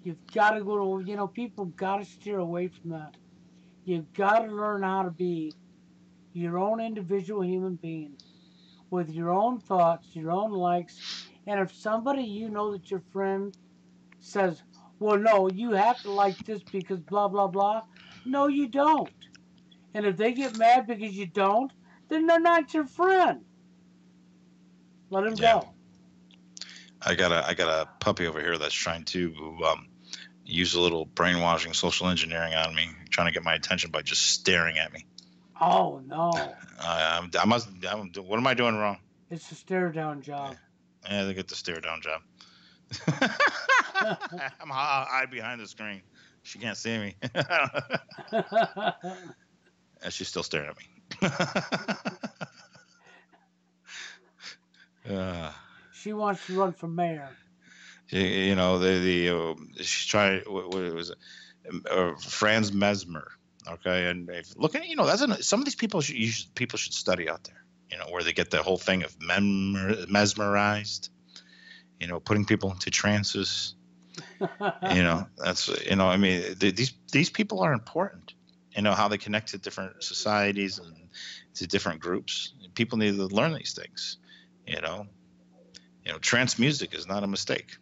You've got to go to, people got to steer away from that. You've got to learn how to be your own individual human being with your own thoughts, your own likes. And if somebody that your friend says, well, no, you have to like this because blah, blah, blah. No, you don't. And if they get mad because you don't, then they're not your friend. Let them go. I got a puppy over here that's trying to use a little brainwashing social engineering on me, trying to get my attention by just staring at me. Oh, no. What am I doing wrong? It's a stare down job. Yeah, they get the stare down job. I'm hide behind the screen. She can't see me. And she's still staring at me. She wants to run for mayor. She's trying. What was it? Franz Mesmer. Okay, and look at some of these people people should study out there. Where they get the whole thing of mesmerized. Putting people into trances. That's I mean these people are important. How they connect to different societies and to different groups. People need to learn these things. Trance music is not a mistake.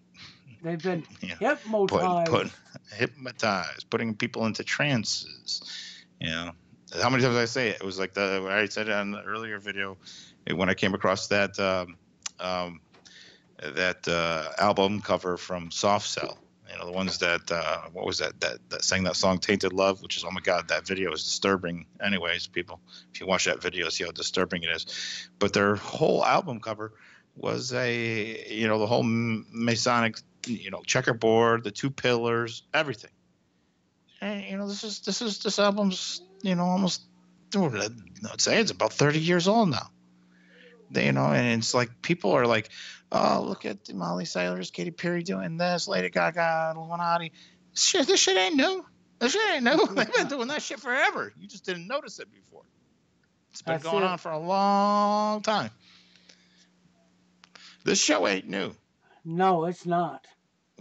They've been hypnotized. Hypnotized, putting people into trances. How many times did I say it? It was like I said it on the earlier video when I came across that album cover from Soft Cell. The ones that what was that sang that song "Tainted Love," which is, oh my God, that video is disturbing. Anyways, people, if you watch that video, see how disturbing it is. But their whole album cover was the whole Masonic, checkerboard, the two pillars, everything. And this album's almost, I'd say it's about 30 years old now. And it's like people are like, oh, look at Miley Cyrus, Katy Perry doing this, Lady Gaga, Illuminati. This shit ain't new. They've been doing that shit forever. You just didn't notice it before. It's been going on for a long time. This show ain't new. No, it's not.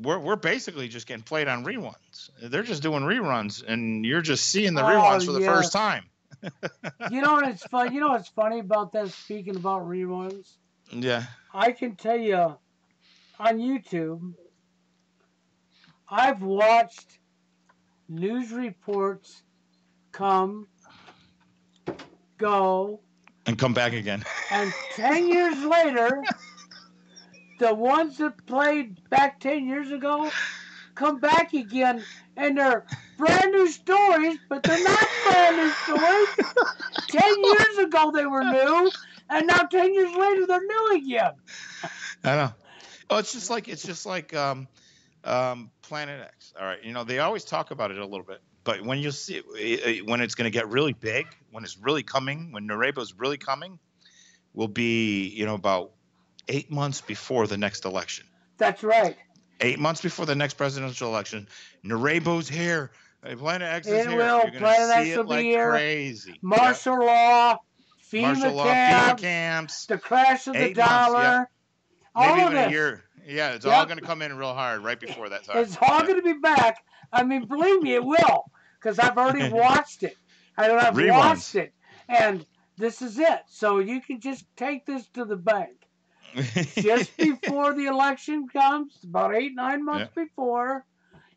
We're basically just getting played on reruns. They're just doing reruns, and you're just seeing the reruns for the first time. It's fun. What's funny about that? Speaking about reruns, yeah, I can tell you on YouTube, I've watched news reports come, go, and come back again. And 10 years later, the ones that played back 10 years ago come back again, and they're brand new stories, but they're not brand new stories. 10 years ago they were new, and now 10 years later they're new again. I know. Oh, it's just like Planet X. All right, they always talk about it a little bit. But when you see when it's going to get really big, when it's really coming, when Nureyevo's really coming, will be about 8 months before the next election. That's right. 8 months before the next presidential election, Nureyevo's here. Planet X is It here. will. You're going to Planet see X it will be like here. crazy. Martial law, Martial FEMA law, FEMA camps, camps. the crash of the 8 months, dollar. Maybe All of even a this. year. Yeah, it's all going to come in real hard right before that time. It's all going to be back. I mean, believe me, it will, because I've already watched it. I've watched it, and this is it. So you can just take this to the bank. Just before the election comes, about 8-9 months before,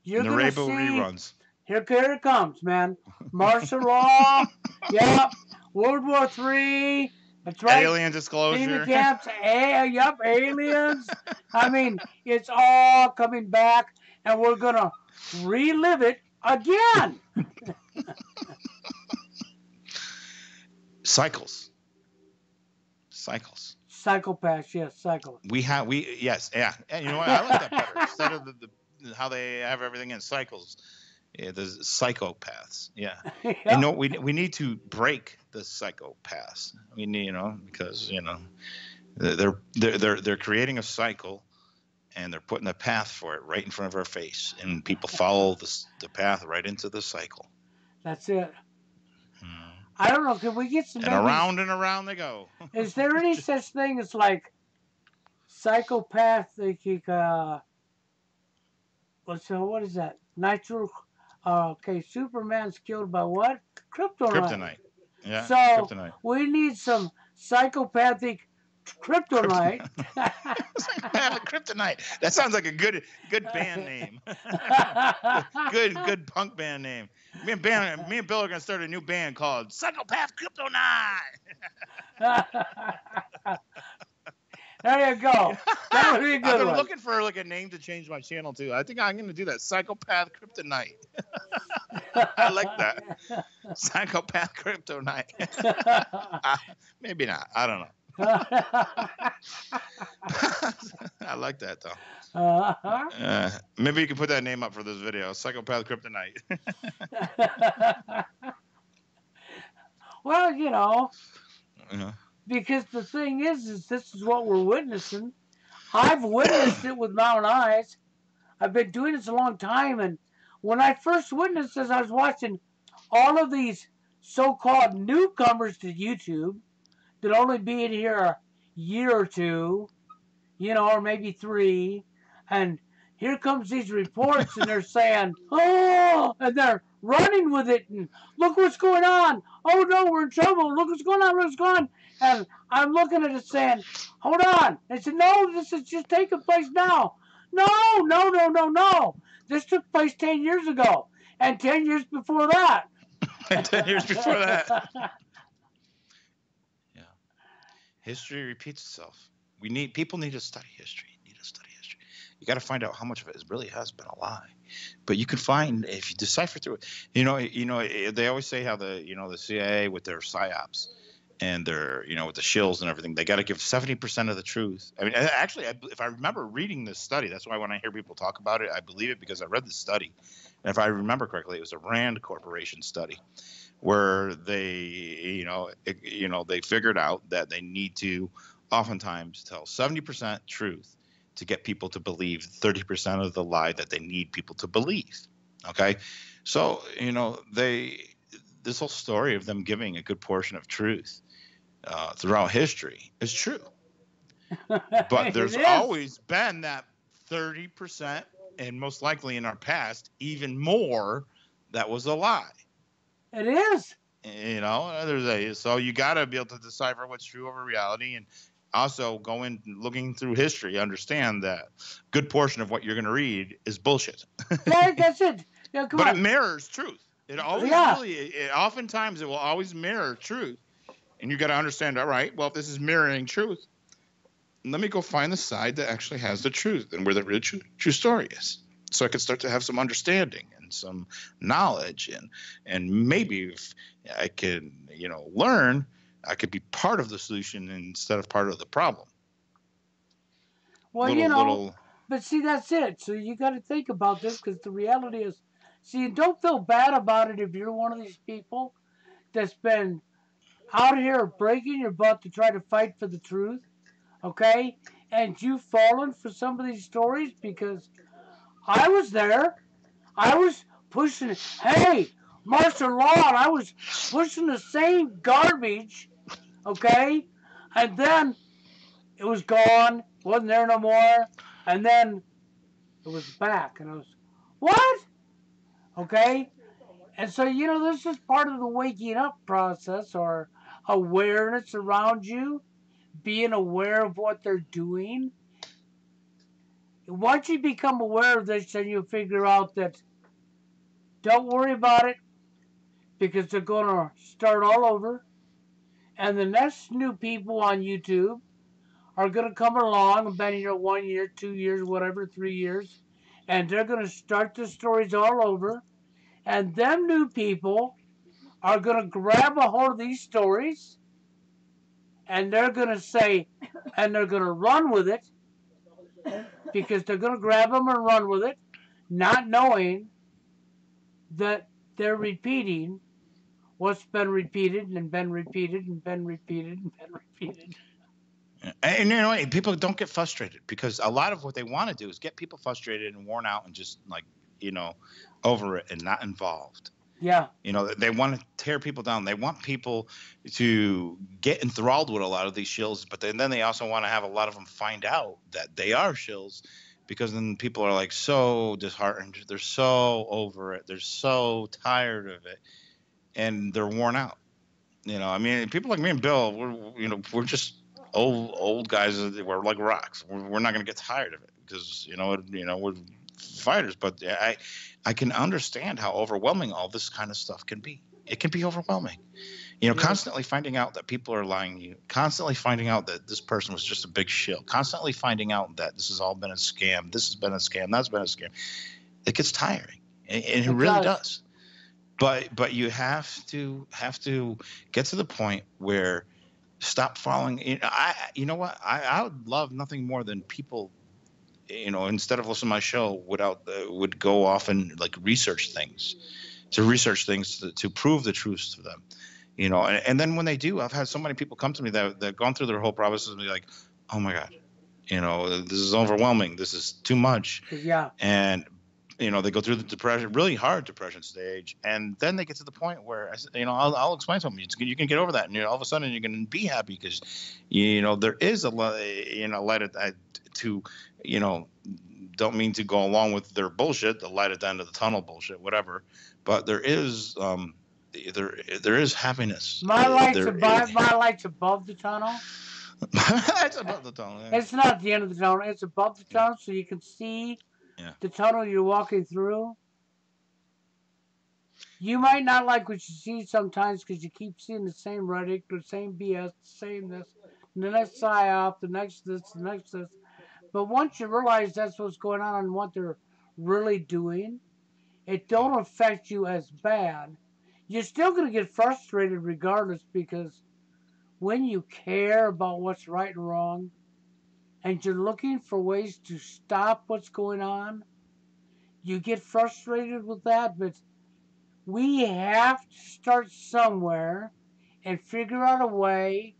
you're going to see reruns. Here it comes, man. Martial law. Yep. World War III. That's right. Alien disclosure. FEMA camps. Yep. Aliens. I mean, it's all coming back, and we're going to relive it again. Cycles. Psychopaths, yes, cycle. Yes, yeah. And you know what? I like that better. Instead of the how they have everything in cycles. Yeah, the psychopaths. Yeah. Yep. And we need to break the psychopaths. We need, because they're creating a cycle, and they're putting a path for it right in front of our face, and people follow the path right into the cycle. That's it. I don't know. Can we get some? And around and around they go. Is there any such thing as like psychopathic? What is that? Nitro. Okay, Superman's killed by what? Kryptonite. Yeah. So kryptonite. We need some psychopathic kryptonite. Kryptonite. That sounds like a good band name. good punk band name. Me and Bill are gonna start a new band called Psychopath Kryptonite. There you go. That would be a good I've been one. looking for like a name to change my channel to. I think I'm gonna do that. Psychopath Kryptonite. I like that. Psychopath Kryptonite. Maybe not. I don't know. I like that though. Maybe you can put that name up for this video. Psychopath Kryptonite. Well, because the thing is this is what we're witnessing. I've witnessed it with my own eyes. I've been doing this a long time, and when I first witnessed this, I was watching all of these so-called newcomers to YouTube that only be in here a year or two, or maybe 3, and here comes these reports, and they're saying, oh, and they're running with it, and look what's going on. Oh, no, we're in trouble. Look what's going on. Look what's going on. And I'm looking at it saying, hold on. I said, no, this is just taking place now. No. This took place 10 years ago, and 10 years before that. And 10 years before that. Yeah. History repeats itself. People need to study history. You got to find out how much of it really has been a lie. But you can find, if you decipher through it, they always say how the CIA with their psyops and their, with the shills and everything, they got to give 70% of the truth. I mean, actually, if I remember reading this study, that's why when I hear people talk about it, I believe it because I read the study. And if I remember correctly, it was a Rand Corporation study where they, they figured out that they need to oftentimes tell 70% truth to get people to believe 30% of the lie that they need people to believe. Okay. So, this whole story of them giving a good portion of truth throughout history is true. But there's always been that 30%, and most likely in our past, even more, that was a lie. It is. So you got to be able to decipher what's true over reality, and also looking through history, understand that good portion of what you're going to read is bullshit. Yeah, that's it. Yeah, but it mirrors truth. It always oftentimes it will always mirror truth. And you got to understand, all right, well, if this is mirroring truth, let me go find the side that actually has the truth and where the real true story is. So I can start to have some understanding and some knowledge, and maybe if I can, learn, I could be part of the solution instead of part of the problem. Well, but see, that's it. So you got to think about this, because the reality is See, don't feel bad about it if you're one of these people that's been out here breaking your butt to try to fight for the truth, okay? And you've fallen for some of these stories because I was there. I was pushing, hey, martial law, and I was pushing the same garbage, okay? And then it was gone, wasn't there no more, and then it was back, and I was, what? Okay? And so, this is part of the waking up process or awareness around you, being aware of what they're doing. Once you become aware of this, then you figure out that don't worry about it because they're going to start all over. And the next new people on YouTube are going to come along and been here 1 year, 2 years, whatever, 3 years, and they're going to start the stories all over. And them new people are going to grab a hold of these stories and they're going to say, and they're going to run with it because they're going to grab them and run with it, not knowing that they're repeating what's been repeated and been repeated and been repeated and been repeated. And people don't get frustrated because a lot of what they want to do is get people frustrated and worn out and just over it and not involved. Yeah. They want to tear people down. They want people to get enthralled with a lot of these shills, but then they also want to have a lot of them find out that they are shills, because then people are like so disheartened. They're so over it. They're so tired of it, and they're worn out. People like me and Bill, we're just old guys. We're like rocks. We're not going to get tired of it because we're fighters. But I can understand how overwhelming all this kind of stuff can be. It can be overwhelming. Constantly finding out that people are lying to you, constantly finding out that this person was just a big shill, constantly finding out that this has all been a scam. This has been a scam. That's been a scam. It gets tiring, and it really does. But you have to get to the point where stop following. I would love nothing more than people, instead of listening to my show, would go off and research things to prove the truth to them. And then when they do, I've had so many people come to me that gone through their whole process and be like, oh my God, this is overwhelming. This is too much. Yeah. And they go through the depression, really hard depression stage, and then they get to the point where I'll explain to them, you can get over that, and all of a sudden you can be happy because there is a light to don't mean to go along with their bullshit, the light at the end of the tunnel bullshit, whatever, but there is there is happiness. My light's above the tunnel. It's above the tunnel. Yeah. It's not the end of the tunnel. It's above the tunnel, so you can see the tunnel you're walking through. You might not like what you see sometimes because you keep seeing the same rhetoric, the same BS, the same this, the next psyop, the next this, the next this. But once you realize that's what's going on and what they're really doing, it don't affect you as bad. You're still going to get frustrated regardless because when you care about what's right and wrong and you're looking for ways to stop what's going on, you get frustrated with that, but we have to start somewhere and figure out a way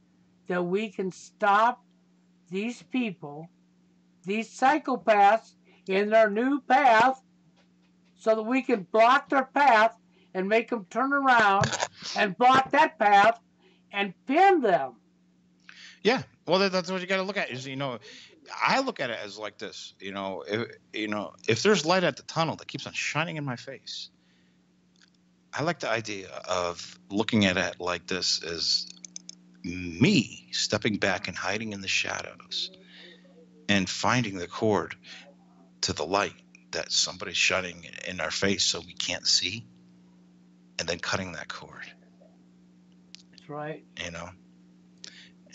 that we can stop these people, these psychopaths, in their new path so that we can block their path and make them turn around and block that path and pin them. Yeah, well, that's what you got to look at. Is I look at it as like this. If there's light at the tunnel that keeps on shining in my face, I like the idea of looking at it like this as me stepping back and hiding in the shadows and finding the cord to the light that somebody's shining in our face so we can't see, and then cutting that cord. That's right.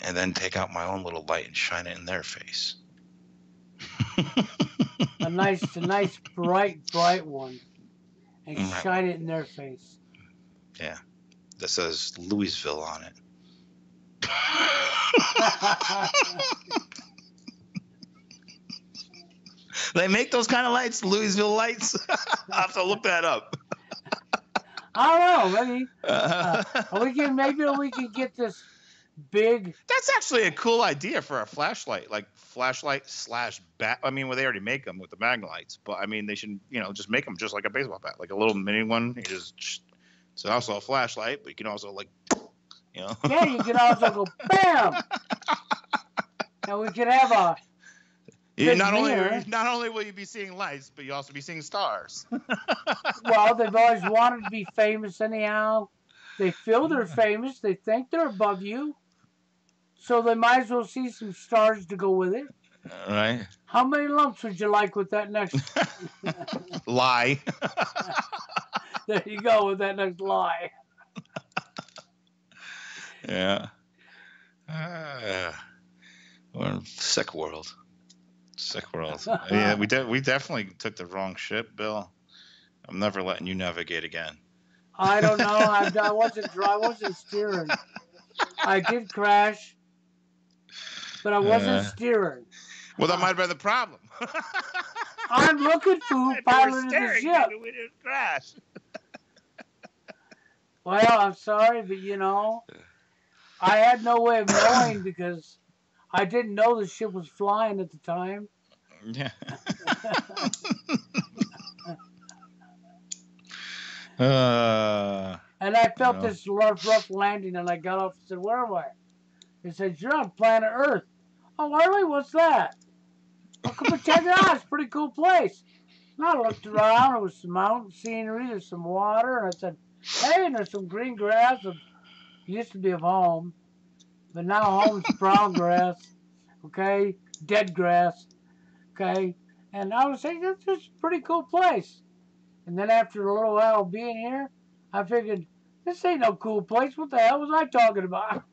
And then take out my own little light and shine it in their face. a nice bright one, and shine it in their face. Yeah, that says Louisville on it. They make those kind of lights, Louisville lights. I have to look that up. I don't know. Maybe we can get this big. That's actually a cool idea for a flashlight, like flashlight / bat. I mean, well, they already make them with the Magnolites, but I mean, they should, just make them just like a baseball bat, like a little mini one. It's also a flashlight, but you can also Yeah, you can also go bam, and we can have a. Not only will you be seeing lights, but you also be seeing stars. Well, they've always wanted to be famous anyhow. They feel they're famous. They think they're above you. So they might as well see some stars to go with it. Right. How many lumps would you like with that next? Lie. There you go with that next lie. Yeah. We're in a sick world. Sick world. Yeah, we definitely took the wrong ship, Bill. I'm never letting you navigate again. I don't know. I wasn't steering. I did crash, but I wasn't steering. Well, that might have been the problem. I'm looking for who piloted the ship. We didn't crash. Well, I'm sorry, but I had no way of knowing because I didn't know the ship was flying at the time. Yeah. And I felt this rough landing, and I got off and said, "Where am I?" He said, "You're on planet Earth." "Oh, really? What's that?" "Well, come and check it out. It's a pretty cool place." And I looked around. There was some mountain scenery. There's some water. And I said, "Hey, and there's some green grass. It used to be of home. But now home's brown grass. Okay? Dead grass. Okay?" And I was saying, "This is a pretty cool place." And then after a little while of being here, I figured, this ain't no cool place. What the hell was I talking about?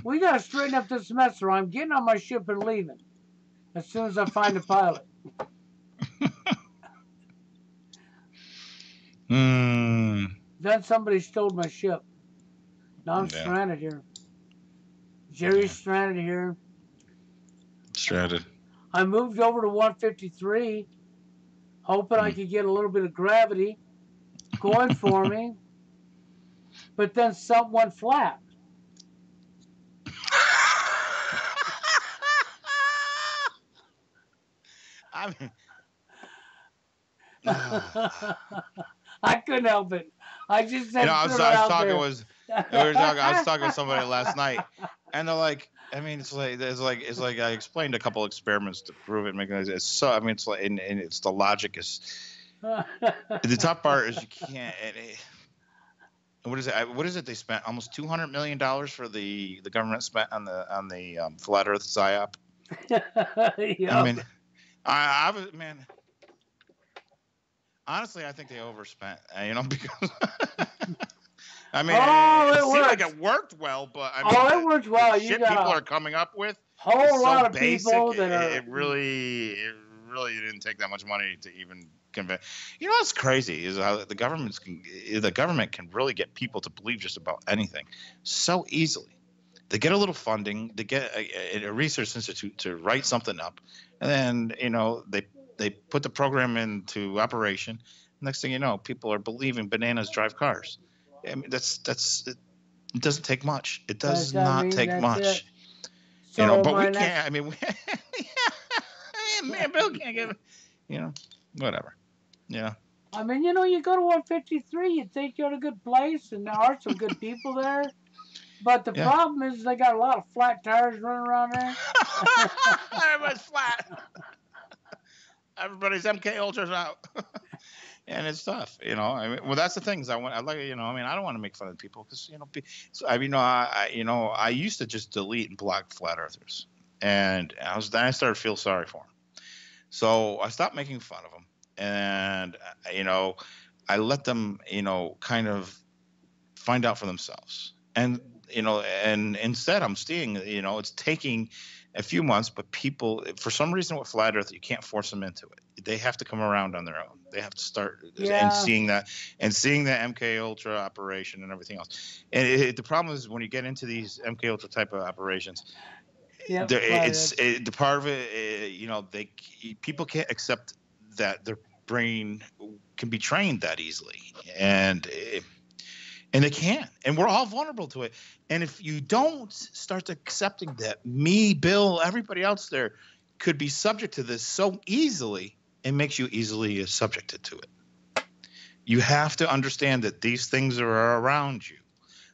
We got to straighten up this mess, or I'm getting on my ship and leaving as soon as I find a pilot. Then somebody stole my ship. Now I'm stranded here. Jerry's stranded here. Stranded. I moved over to 153, hoping I could get a little bit of gravity going for me. But then something went flat. I mean, I couldn't help it. I just said, I was talking to somebody last night, and they're like, I mean, it's like I explained a couple experiments to prove it. It's so. I mean, it's like, and it's the logic is. The tough part is you can't. What is it? What is it? They spent almost $200 million for the government spent on the flat Earth psyop. Yep. I mean, I was, man. Honestly, I think they overspent. Because. I mean, it seemed like it worked well, but I mean, it worked well. The shit people are coming up with whole lot of basic, people that are. It really didn't take that much money to even convince. What's crazy is how the government can really get people to believe just about anything so easily. They get a little funding, they get a research institute to write something up, and then they put the program into operation. Next thing you know, people are believing bananas drive cars. I mean, it doesn't take much. It does not take much. So but we can't. I mean, man, Bill can't give. Whatever. Yeah. I mean, you go to 153, you think you're in a good place, and there are some good people there. But the problem is they got a lot of flat tires running around there. Everybody's flat. Everybody's MK Ultras out. And it's tough, I mean, well, that's the things I like, I mean, I don't want to make fun of people because, I used to just delete and block flat earthers, and then I started to feel sorry for them. So I stopped making fun of them, and, I let them, kind of find out for themselves. And, and instead I'm seeing, it's taking a few months, but people, for some reason with flat earth, you can't force them into it. They have to come around on their own. They have to start and seeing the MK Ultra operation and everything else. And the problem is when you get into these MK Ultra type of operations, Yep, the part of it, people can't accept that their brain can be trained that easily, and they can, and we're all vulnerable to it. And if you don't start accepting that me, Bill, everybody else there could be subject to this so easily, it makes you easily subjected to it. You have to understand that these things are around you.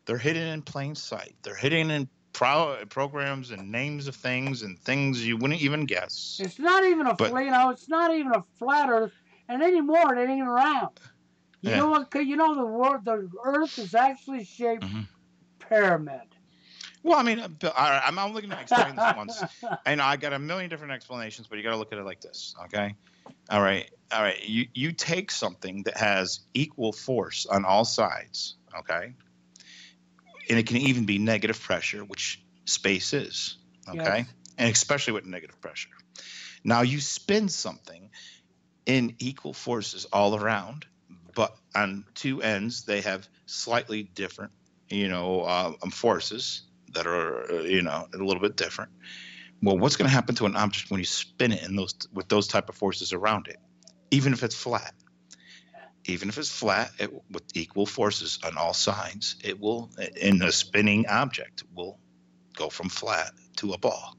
They're hidden in plain sight. They're hidden in programs and names of things and things you wouldn't even guess. It's not even it's not even a flat Earth, and anymore it ain't round. You know what? You know the Earth is actually shaped pyramid. Well, I mean, I'm only going to explain this once. I know I got a million different explanations, but you got to look at it like this, okay? All right. You take something that has equal force on all sides, okay? And it can even be negative pressure, which space is, okay? Yes. And especially with negative pressure. Now you spin something in equal forces all around, but on two ends they have slightly different, forces that are, a little bit different. Well, what's going to happen to an object when you spin it with those type of forces around it, even if it's flat? Even if it's flat, with equal forces on all sides, it will, in a spinning object, will go from flat to a ball,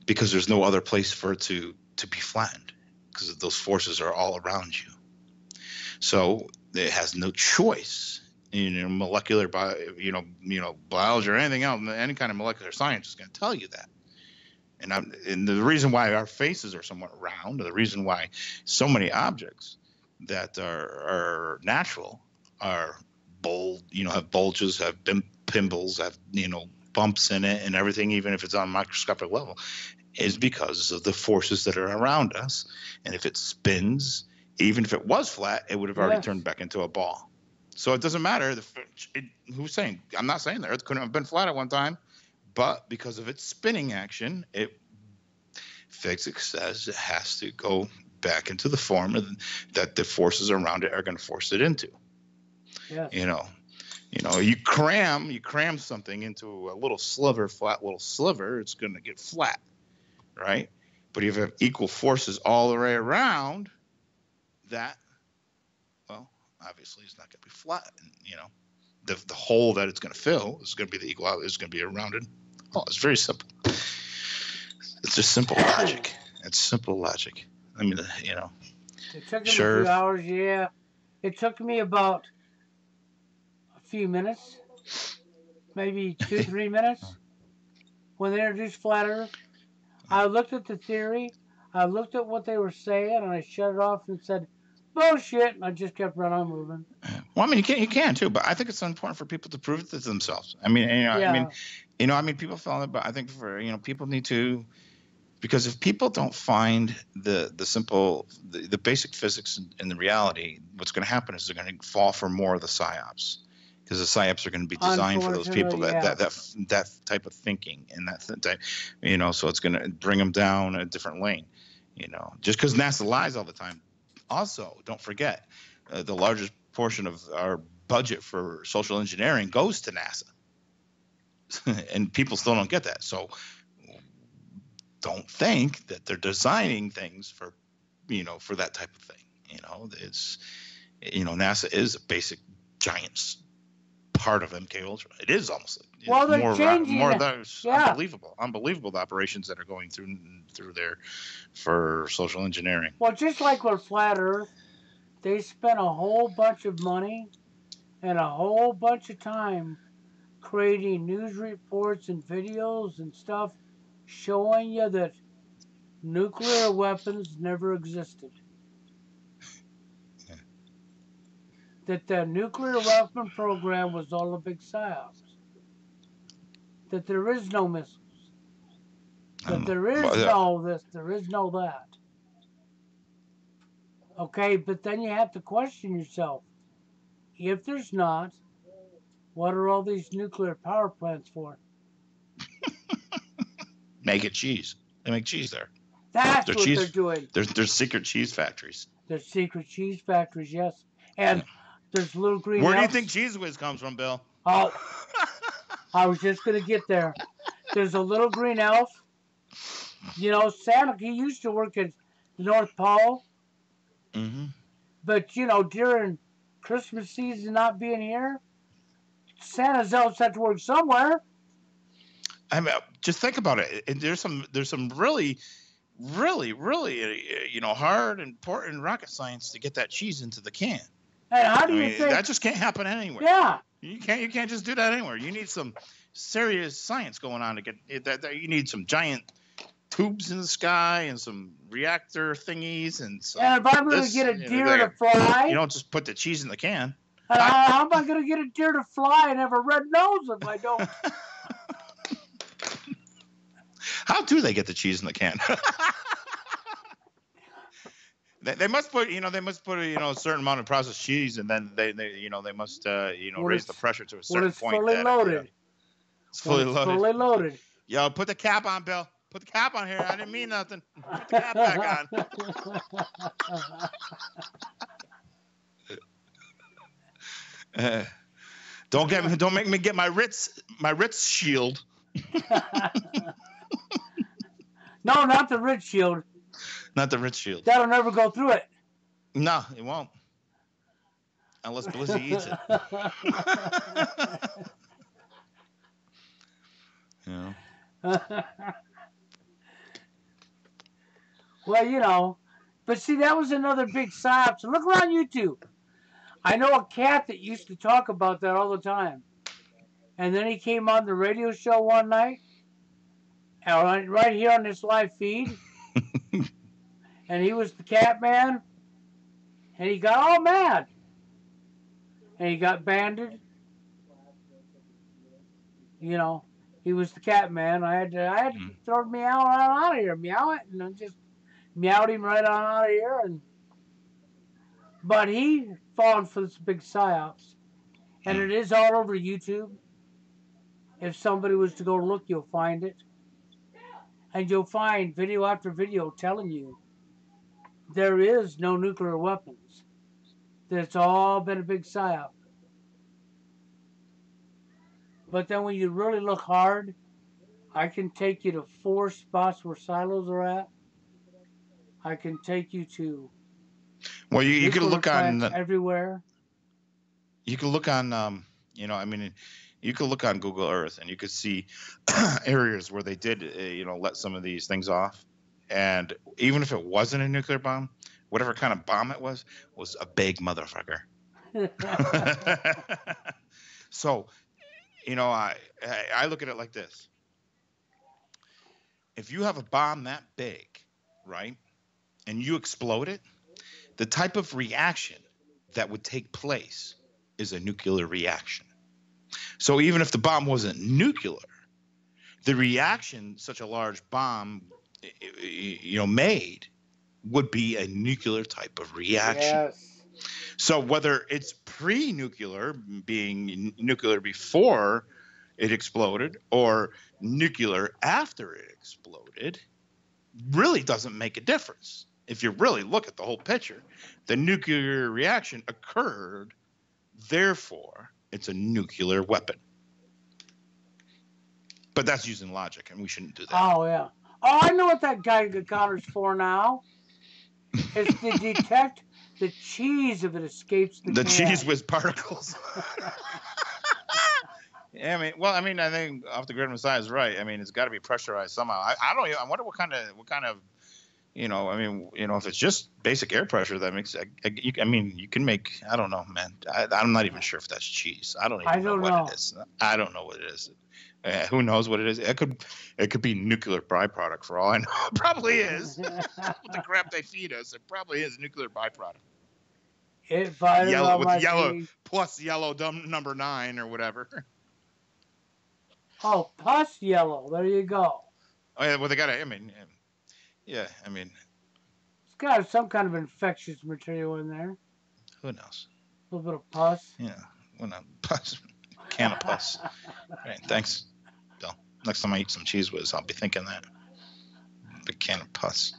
because there's no other place for it to be flattened, because those forces are all around you. So it has no choice. Molecular biology or anything else, any kind of molecular science is going to tell you that. And the reason why our faces are somewhat round, or the reason why so many objects that are natural are bold, have bulges, have pimples, have bumps in it and everything, even if it's on a microscopic level, is because of the forces that are around us. And if it spins, even if it was flat, it would have already turned back into a ball. So it doesn't matter. Who's saying? I'm not saying the Earth couldn't have been flat at one time, but because of its spinning action, physics says it has to go back into the form that the forces around it are going to force it into. Yes. You cram something into a little sliver, flat little sliver, it's going to get flat, right? But if you have equal forces all the way around that, well, obviously it's not going to be flat. And, the hole that it's going to fill is going to be the equal. It's going to be rounded. Oh, it's very simple. It's just simple logic. It's simple logic. I mean, It took me a few hours, yeah. It took me about a few minutes, maybe 2-3 minutes, when they introduced flat Earth. I looked at the theory, I looked at what they were saying, and I shut it off and said, bullshit, and I just kept right on moving. Well, I mean, you can too, but I think it's important for people to prove it to themselves. I mean, people feel it, but I think people need to. Because if people don't find the simple, the basic physics and the reality, what's going to happen is they're going to fall for more of the psyops, because the psyops are going to be designed for those people that type of thinking and that type, so it's going to bring them down a different lane, just because NASA lies all the time. Also, don't forget, the largest portion of our budget for social engineering goes to NASA, and people still don't get that. So don't think that they're designing things for that type of thing. It's NASA is a basic giant part of MK Ultra. It is almost they're changing unbelievable the operations that are going through there for social engineering. Well, just like with Flat Earth, they spent a whole bunch of money and a whole bunch of time creating news reports and videos and stuff showing you that nuclear weapons never existed. Yeah. That the nuclear weapon program was all a big psyops. That there is no missiles. That there is no this, there is no that. Okay, but then you have to question yourself. If there's not, what are all these nuclear power plants for? Making cheese. They make cheese there. That's what they're doing. There's secret cheese factories. There's secret cheese factories, yes. And there's little green Where do you think Cheese Whiz comes from, Bill? Oh, I was just going to get there. There's a little green elf. You know, Santa, he used to work at the North Pole. Mm-hmm. But, you know, during Christmas season not being here, Santa's elves have to work somewhere. I mean, just think about it. And there's some really, really, really, hard, important rocket science to get that cheese into the can. And how do you think that just can't happen anywhere? Yeah. You can't just do that anywhere. You need some serious science going on to get that. You need some giant tubes in the sky and some reactor thingies and some. And if I'm going to get a deer to fly, you don't just put the cheese in the can. How am I going to get a deer to fly and have a red nose if I don't? How do they get the cheese in the can? They must put a certain amount of processed cheese, and then they must raise the pressure to a certain point. Fully loaded. It's fully loaded. Fully loaded. Yo, put the cap on, Bill. Put the cap on here. I didn't mean nothing. Put the cap back on. Don't make me get my Ritz shield. No, not the Ritz shield. Not the Ritz shield. That'll never go through it. No, it won't. Unless Blizzy eats it. Yeah. Well, but see, that was another big psyop. So look around YouTube. I know a cat that used to talk about that all the time. And then he came on the radio show one night, right here on this live feed. And he was the cat man. And he got all mad. And he got banded. He was the cat man. I had to throw Meow out of here. Meow it. And I just meowed him right on out of here. But he fallen for this big psyops. And it is all over YouTube. If somebody was to go look, you'll find it. And you'll find video after video telling you there is no nuclear weapons. That it's all been a big psyop. But then when you really look hard, I can take you to 4 spots where silos are at. I can take you to. Well, you can look on everywhere. You can look on, you can look on Google Earth and you could see areas where they did, let some of these things off. And even if it wasn't a nuclear bomb, whatever kind of bomb it was a big motherfucker. So, I look at it like this. If you have a bomb that big, right, and you explode it, the type of reaction that would take place is a nuclear reaction. So even if the bomb wasn't nuclear, the reaction such a large bomb, made would be a nuclear type of reaction. Yes. So whether it's pre-nuclear, being nuclear before it exploded, or nuclear after it exploded, really doesn't make a difference. If you really look at the whole picture, the nuclear reaction occurred, therefore it's a nuclear weapon. But that's using logic, and we shouldn't do that. Oh, yeah. Oh, I know what that Geiger-counter's for now. It's to detect the cheese if it escapes the can. Cheese with particles. Yeah, I think Off the Grid Messiah is right. It's got to be pressurized somehow. I don't. I wonder what kind of. If it's just basic air pressure, that makes. You can make. I don't know, man. I'm not even sure if that's cheese. I don't even know what it is. I don't know what it is. Who knows what it is? It could be nuclear byproduct for all I know. It probably is. The crap they feed us, it probably is nuclear byproduct. Yellow plus yellow number 9 or whatever. Oh, pus yellow. There you go. Oh yeah, well they got to. It's got some kind of infectious material in there. Who knows? A little bit of pus. Yeah, well, not pus. Can of pus. Right, thanks, Bill. Next time I eat some Cheez Whiz, I'll be thinking that. A can of pus.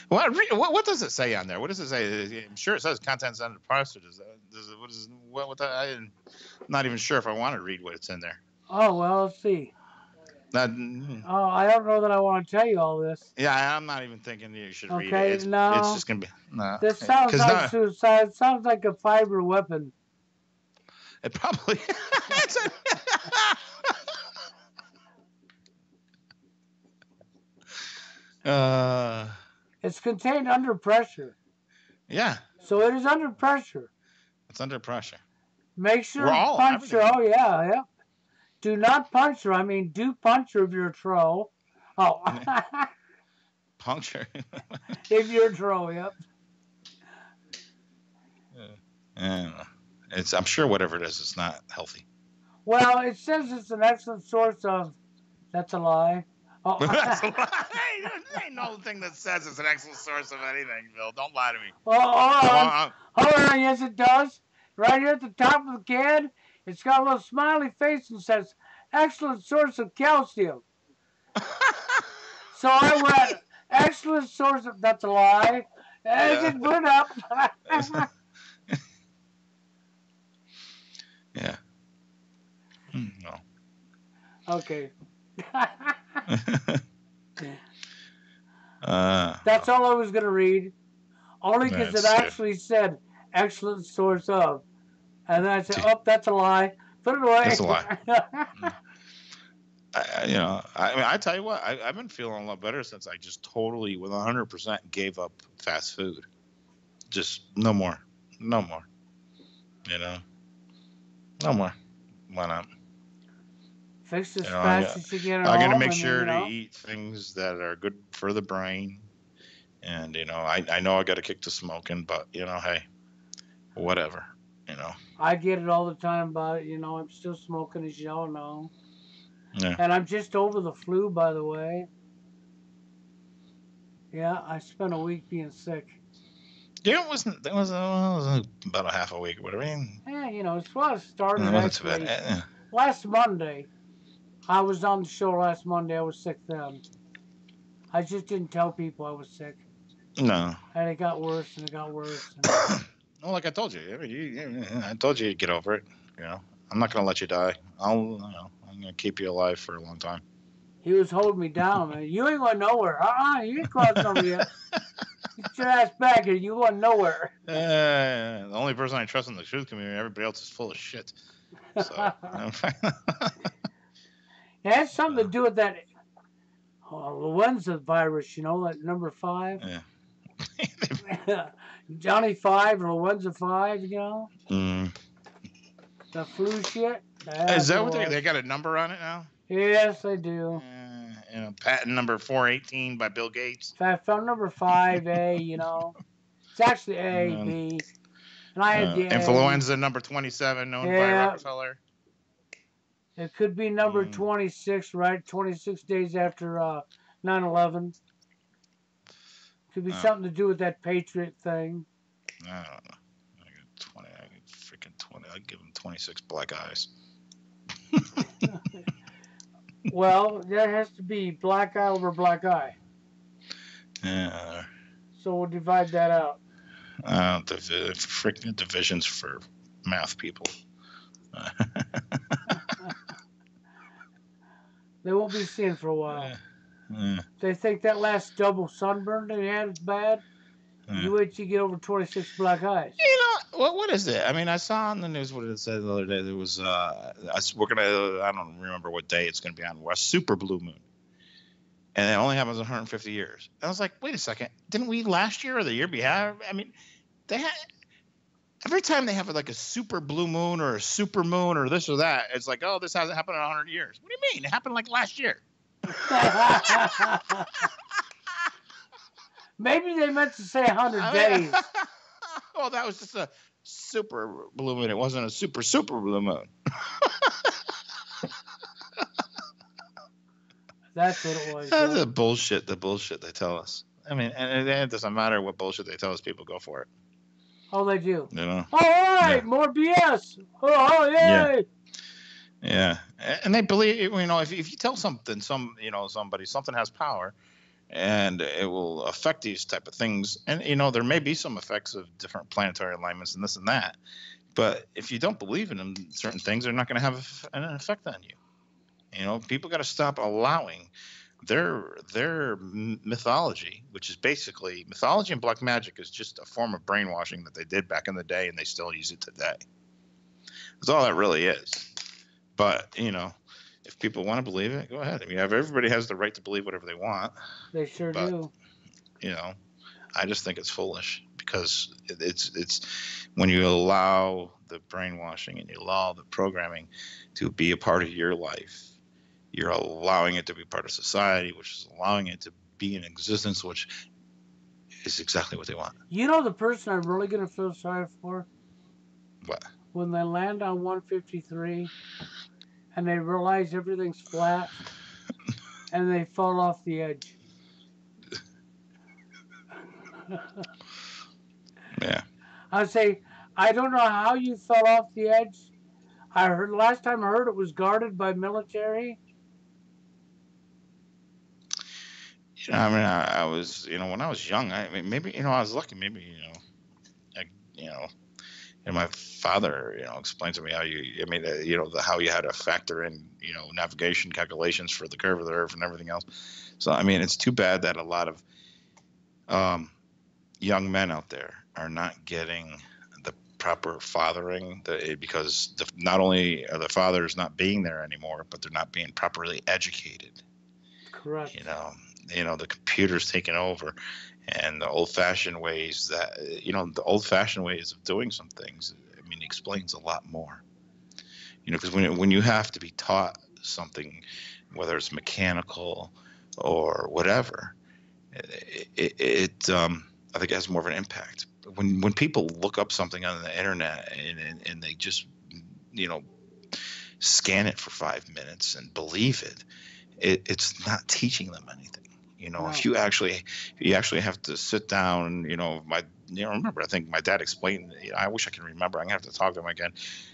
What does it say on there? What does it say? I'm sure it says contents under pus. Or I'm not even sure if I want to read what's in there. Oh, well, let's see. That, Oh, I don't know that I want to tell you all this. yeah, I'm not even thinking you should read Okay, it. no. It's just gonna be no. This sounds Because like no, suicide. It sounds like a fiber weapon. it probably. It's contained under pressure. Yeah. So it is under pressure. It's under pressure. Make sure We're all puncture. everything. Oh yeah. Do not puncture. I mean, do puncture if you're a troll. Oh. Puncture. If you're a troll, yep. I'm sure whatever it is, it's not healthy. Well, it says it's an excellent source of. That's a lie. Oh. That's a lie. There ain't no thing that says it's an excellent source of anything, Bill. Don't lie to me. Oh, hold on. Yes, it does. Right here at the top of the can, it's got a little smiley face and says, excellent source of calcium. So I went, excellent source of, that's a lie. And just put it up. Yeah. No. Okay. That's all I was going to read. Only because it actually said excellent source of. And then I said, oh, that's a lie. Put it away. That's a lie. I tell you what, I've been feeling a lot better since I just totally, with 100%, gave up fast food. Just no more. No more. No more. Why not? Fix as fast as you get it. I got to make sure to eat things that are good for the brain. And, I know I got to kick to smoking, but, hey, whatever, I get it all the time about it. I'm still smoking, as y'all know. Yeah. And I'm just over the flu, by the way. Yeah, I spent a week being sick. Yeah, it was about a half a week or whatever. Yeah, it's what started actually. Yeah. Last Monday. I was on the show last Monday. I was sick then. I just didn't tell people I was sick. No. And it got worse and it got worse. Well, like I told you, I told you to get over it. I'm not gonna let you die. I'm gonna keep you alive for a long time. He was holding me down, man. You ain't going nowhere. You ain't crossing over yet. Get your ass back here. You going nowhere. The only person I trust in the truth community, everybody else is full of shit. So. It has something to do with that influenza virus, that number 5. Yeah. Johnny 5, influenza 5, Mm. The flu shit. Is that what they got a number on it now? Yes, they do. Patent number 418 by Bill Gates. Phone number 5A, It's actually A, B. And I had the influenza number 27, known by Rockefeller. It could be number 26, right? 26 days after 9/11. Could be something to do with that Patriot thing. I don't know. I get 20. I get freaking 20. I'd give him 26 black eyes. Well, that has to be black eye over black eye. Yeah. So we'll divide that out. Freaking divisions for math people. They won't be seeing for a while. They think that last double sunburn they had is bad. You wait till you get over 26 black eyes. What is it? I mean, I saw on the news what it said the other day. There was I don't remember what day it's going to be on. A super blue moon, and it only happens 150 years. And I was like, wait a second, didn't we last year or the year before? I mean, they had every time they have like a super blue moon or a super moon or this or that. It's like, oh, this hasn't happened in 100 years. What do you mean? It happened like last year. Maybe they meant to say 100 days. Well, that was just a super blue moon. It wasn't a super blue moon. That's what it was. That's the bullshit they tell us. I mean, and it doesn't matter what bullshit they tell us. People go for it. Oh, they do. All right, more BS. Oh, yay. Yeah, and they believe. If you tell somebody something has power, and it will affect these type of things. And, there may be some effects of different planetary alignments and this and that. But if you don't believe in them, certain things are not going to have an effect on you. You know, people got to stop allowing their mythology, which is basically mythology and black magic, is just a form of brainwashing that they did back in the day, and they still use it today. That's all that really is. But you know, if people want to believe it, go ahead. I mean, everybody has the right to believe whatever they want. They sure But do. you know, I just think it's foolish because it's when you allow the brainwashing and you allow the programming to be a part of your life, you're allowing it to be part of society, which is allowing it to be in existence, which is exactly what they want. You know the person I'm really gonna feel sorry for What? when they land on 153 and they realize everything's flat and they fall off the edge. Yeah. I say, I don't know how you fell off the edge. I heard last time I heard it was guarded by military. You know, I mean, I was, you know, when I was young, I mean, maybe, you know, I was lucky. Maybe, I, you know, and my father, you know, explained to me how I mean, you know, how you had to factor in, you know, navigation calculations for the curve of the earth and everything else. So, I mean, it's too bad that a lot of um, young men out there are not getting the proper fathering because not only are the fathers not being there anymore, but they're not being properly educated. Correct. You know, the computer's taking over, and the old-fashioned ways that the old-fashioned ways of doing some things. I mean, explains a lot more. You know, because when you have to be taught something, whether it's mechanical or whatever, I think it has more of an impact. When people look up something on the internet and they just you know scan it for 5 minutes and believe it's not teaching them anything. You know, No. if you actually have to sit down, remember, I think my dad explained, I wish I can remember, I'm gonna have to talk to him again,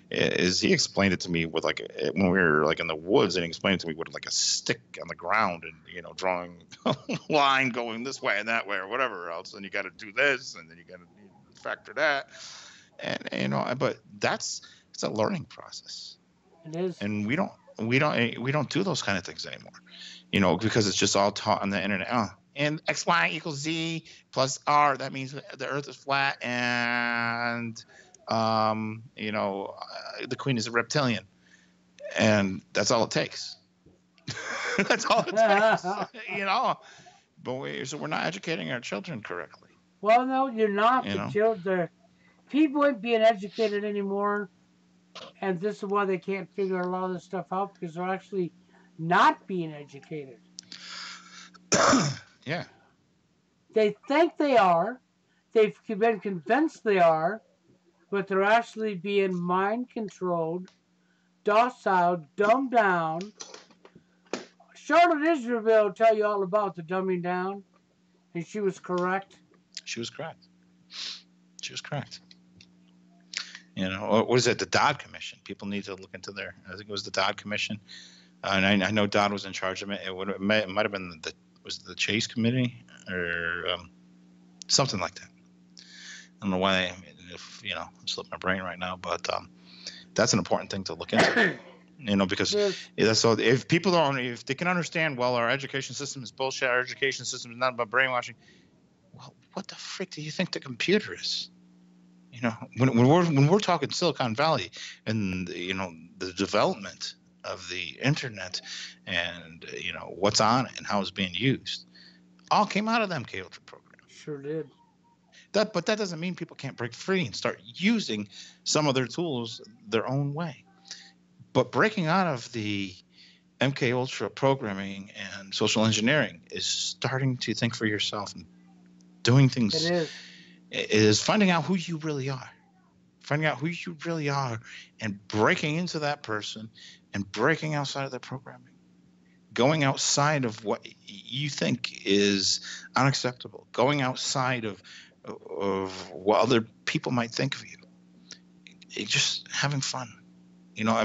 is he explained it to me with like, when we were like in the woods, and he explained it to me with like a stick on the ground and, drawing a line going this way and that way or whatever else. And you got to do this and then you got to factor that. And, but it's a learning process. It is. And we don't do those kind of things anymore, because it's just all taught on the internet. And XY equals Z plus R. That means the Earth is flat, and the Queen is a reptilian, and that's all it takes. That's all it takes. But we're not educating our children correctly. Well, no, you're not. The people ain't being educated anymore, and this is why they can't figure a lot of this stuff out, because they're actually not being educated. Yeah. They think they are. They've been convinced they are, but they're actually being mind controlled, docile, dumbed down. Charlotte Israel will tell you all about the dumbing down, and she was correct. She was correct. What is it? The Dodd Commission. People need to look into there. I think it was the Dodd Commission, and I know Dodd was in charge of it. It might have been the Chase Committee or something like that. I don't know why. Slipped my brain right now, but that's an important thing to look into. Because that's all. If people if they can understand, well, our education system is bullshit. Our education system is not about brainwashing. Well, what the frick do you think the computer is? When we're talking Silicon Valley and the development of the internet and what's on it and how it's being used, all came out of the MK Ultra program. Sure did. But that doesn't mean people can't break free and start using some of their tools their own way. But breaking out of the MK Ultra programming and social engineering is starting to think for yourself and doing things. It is. It is finding out who you really are. Finding out who you really are and breaking into that person and breaking outside of their programming. Going outside of what you think is unacceptable. Going outside of what other people might think of you. Just having fun. And I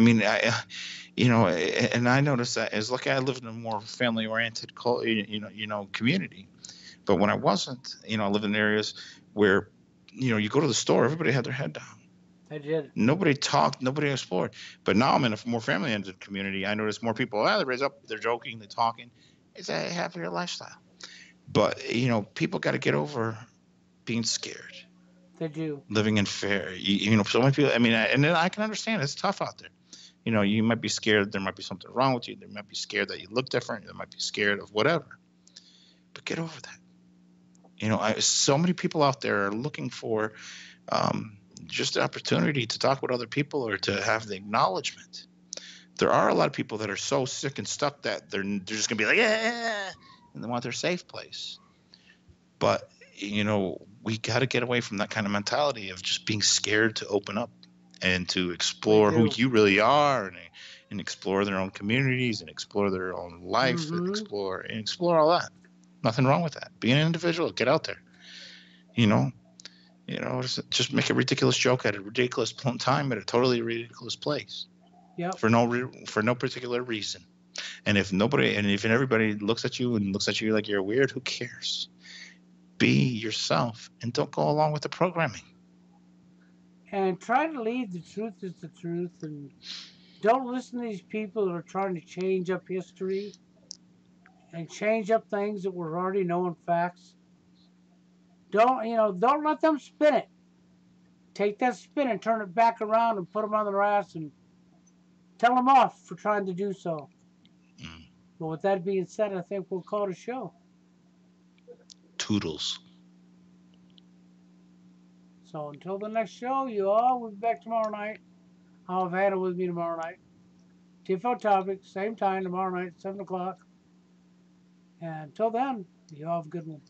noticed that as lucky I lived in a more family-oriented, community. But when I wasn't, I lived in areas where, you go to the store, everybody had their head down. I did. Nobody talked, nobody explored. But now I'm in a more family-oriented community. I notice more people. They raise up, they're joking, they're talking. It's a happier lifestyle. But people got to get over being scared, They do. living in fear. So many people. I mean, and then I can understand it's tough out there. You might be scared. There might be something wrong with you. There might be scared that you look different. There might be scared of whatever. But get over that. So many people out there are looking for just the opportunity to talk with other people or to have the acknowledgement. There are a lot of people that are so sick and stuck that they're just gonna be like, yeah, and they want their safe place. But we got to get away from that kind of mentality of just being scared to open up and to explore who you really are, and explore their own communities and explore their own life, and explore all that. Nothing wrong with that. Be an individual. Get out there. Just make a ridiculous joke at a ridiculous time at a totally ridiculous place. Yep. For no particular reason. And if everybody looks at you like you're weird, who cares? Be yourself and don't go along with the programming. And try to lead the truth is the truth, and don't listen to these people that are trying to change up history and change up things that were already known facts. Don't let them spin it. Take that spin and turn it back around and put them on their ass and tell them off for trying to do so. Mm. But with that being said, I think we'll call it a show. Toodles. So until the next show, you all will be back tomorrow night. I'll have Hannah with me tomorrow night. TFL topic, same time tomorrow night, 7 o'clock. And until then, you all have a good one.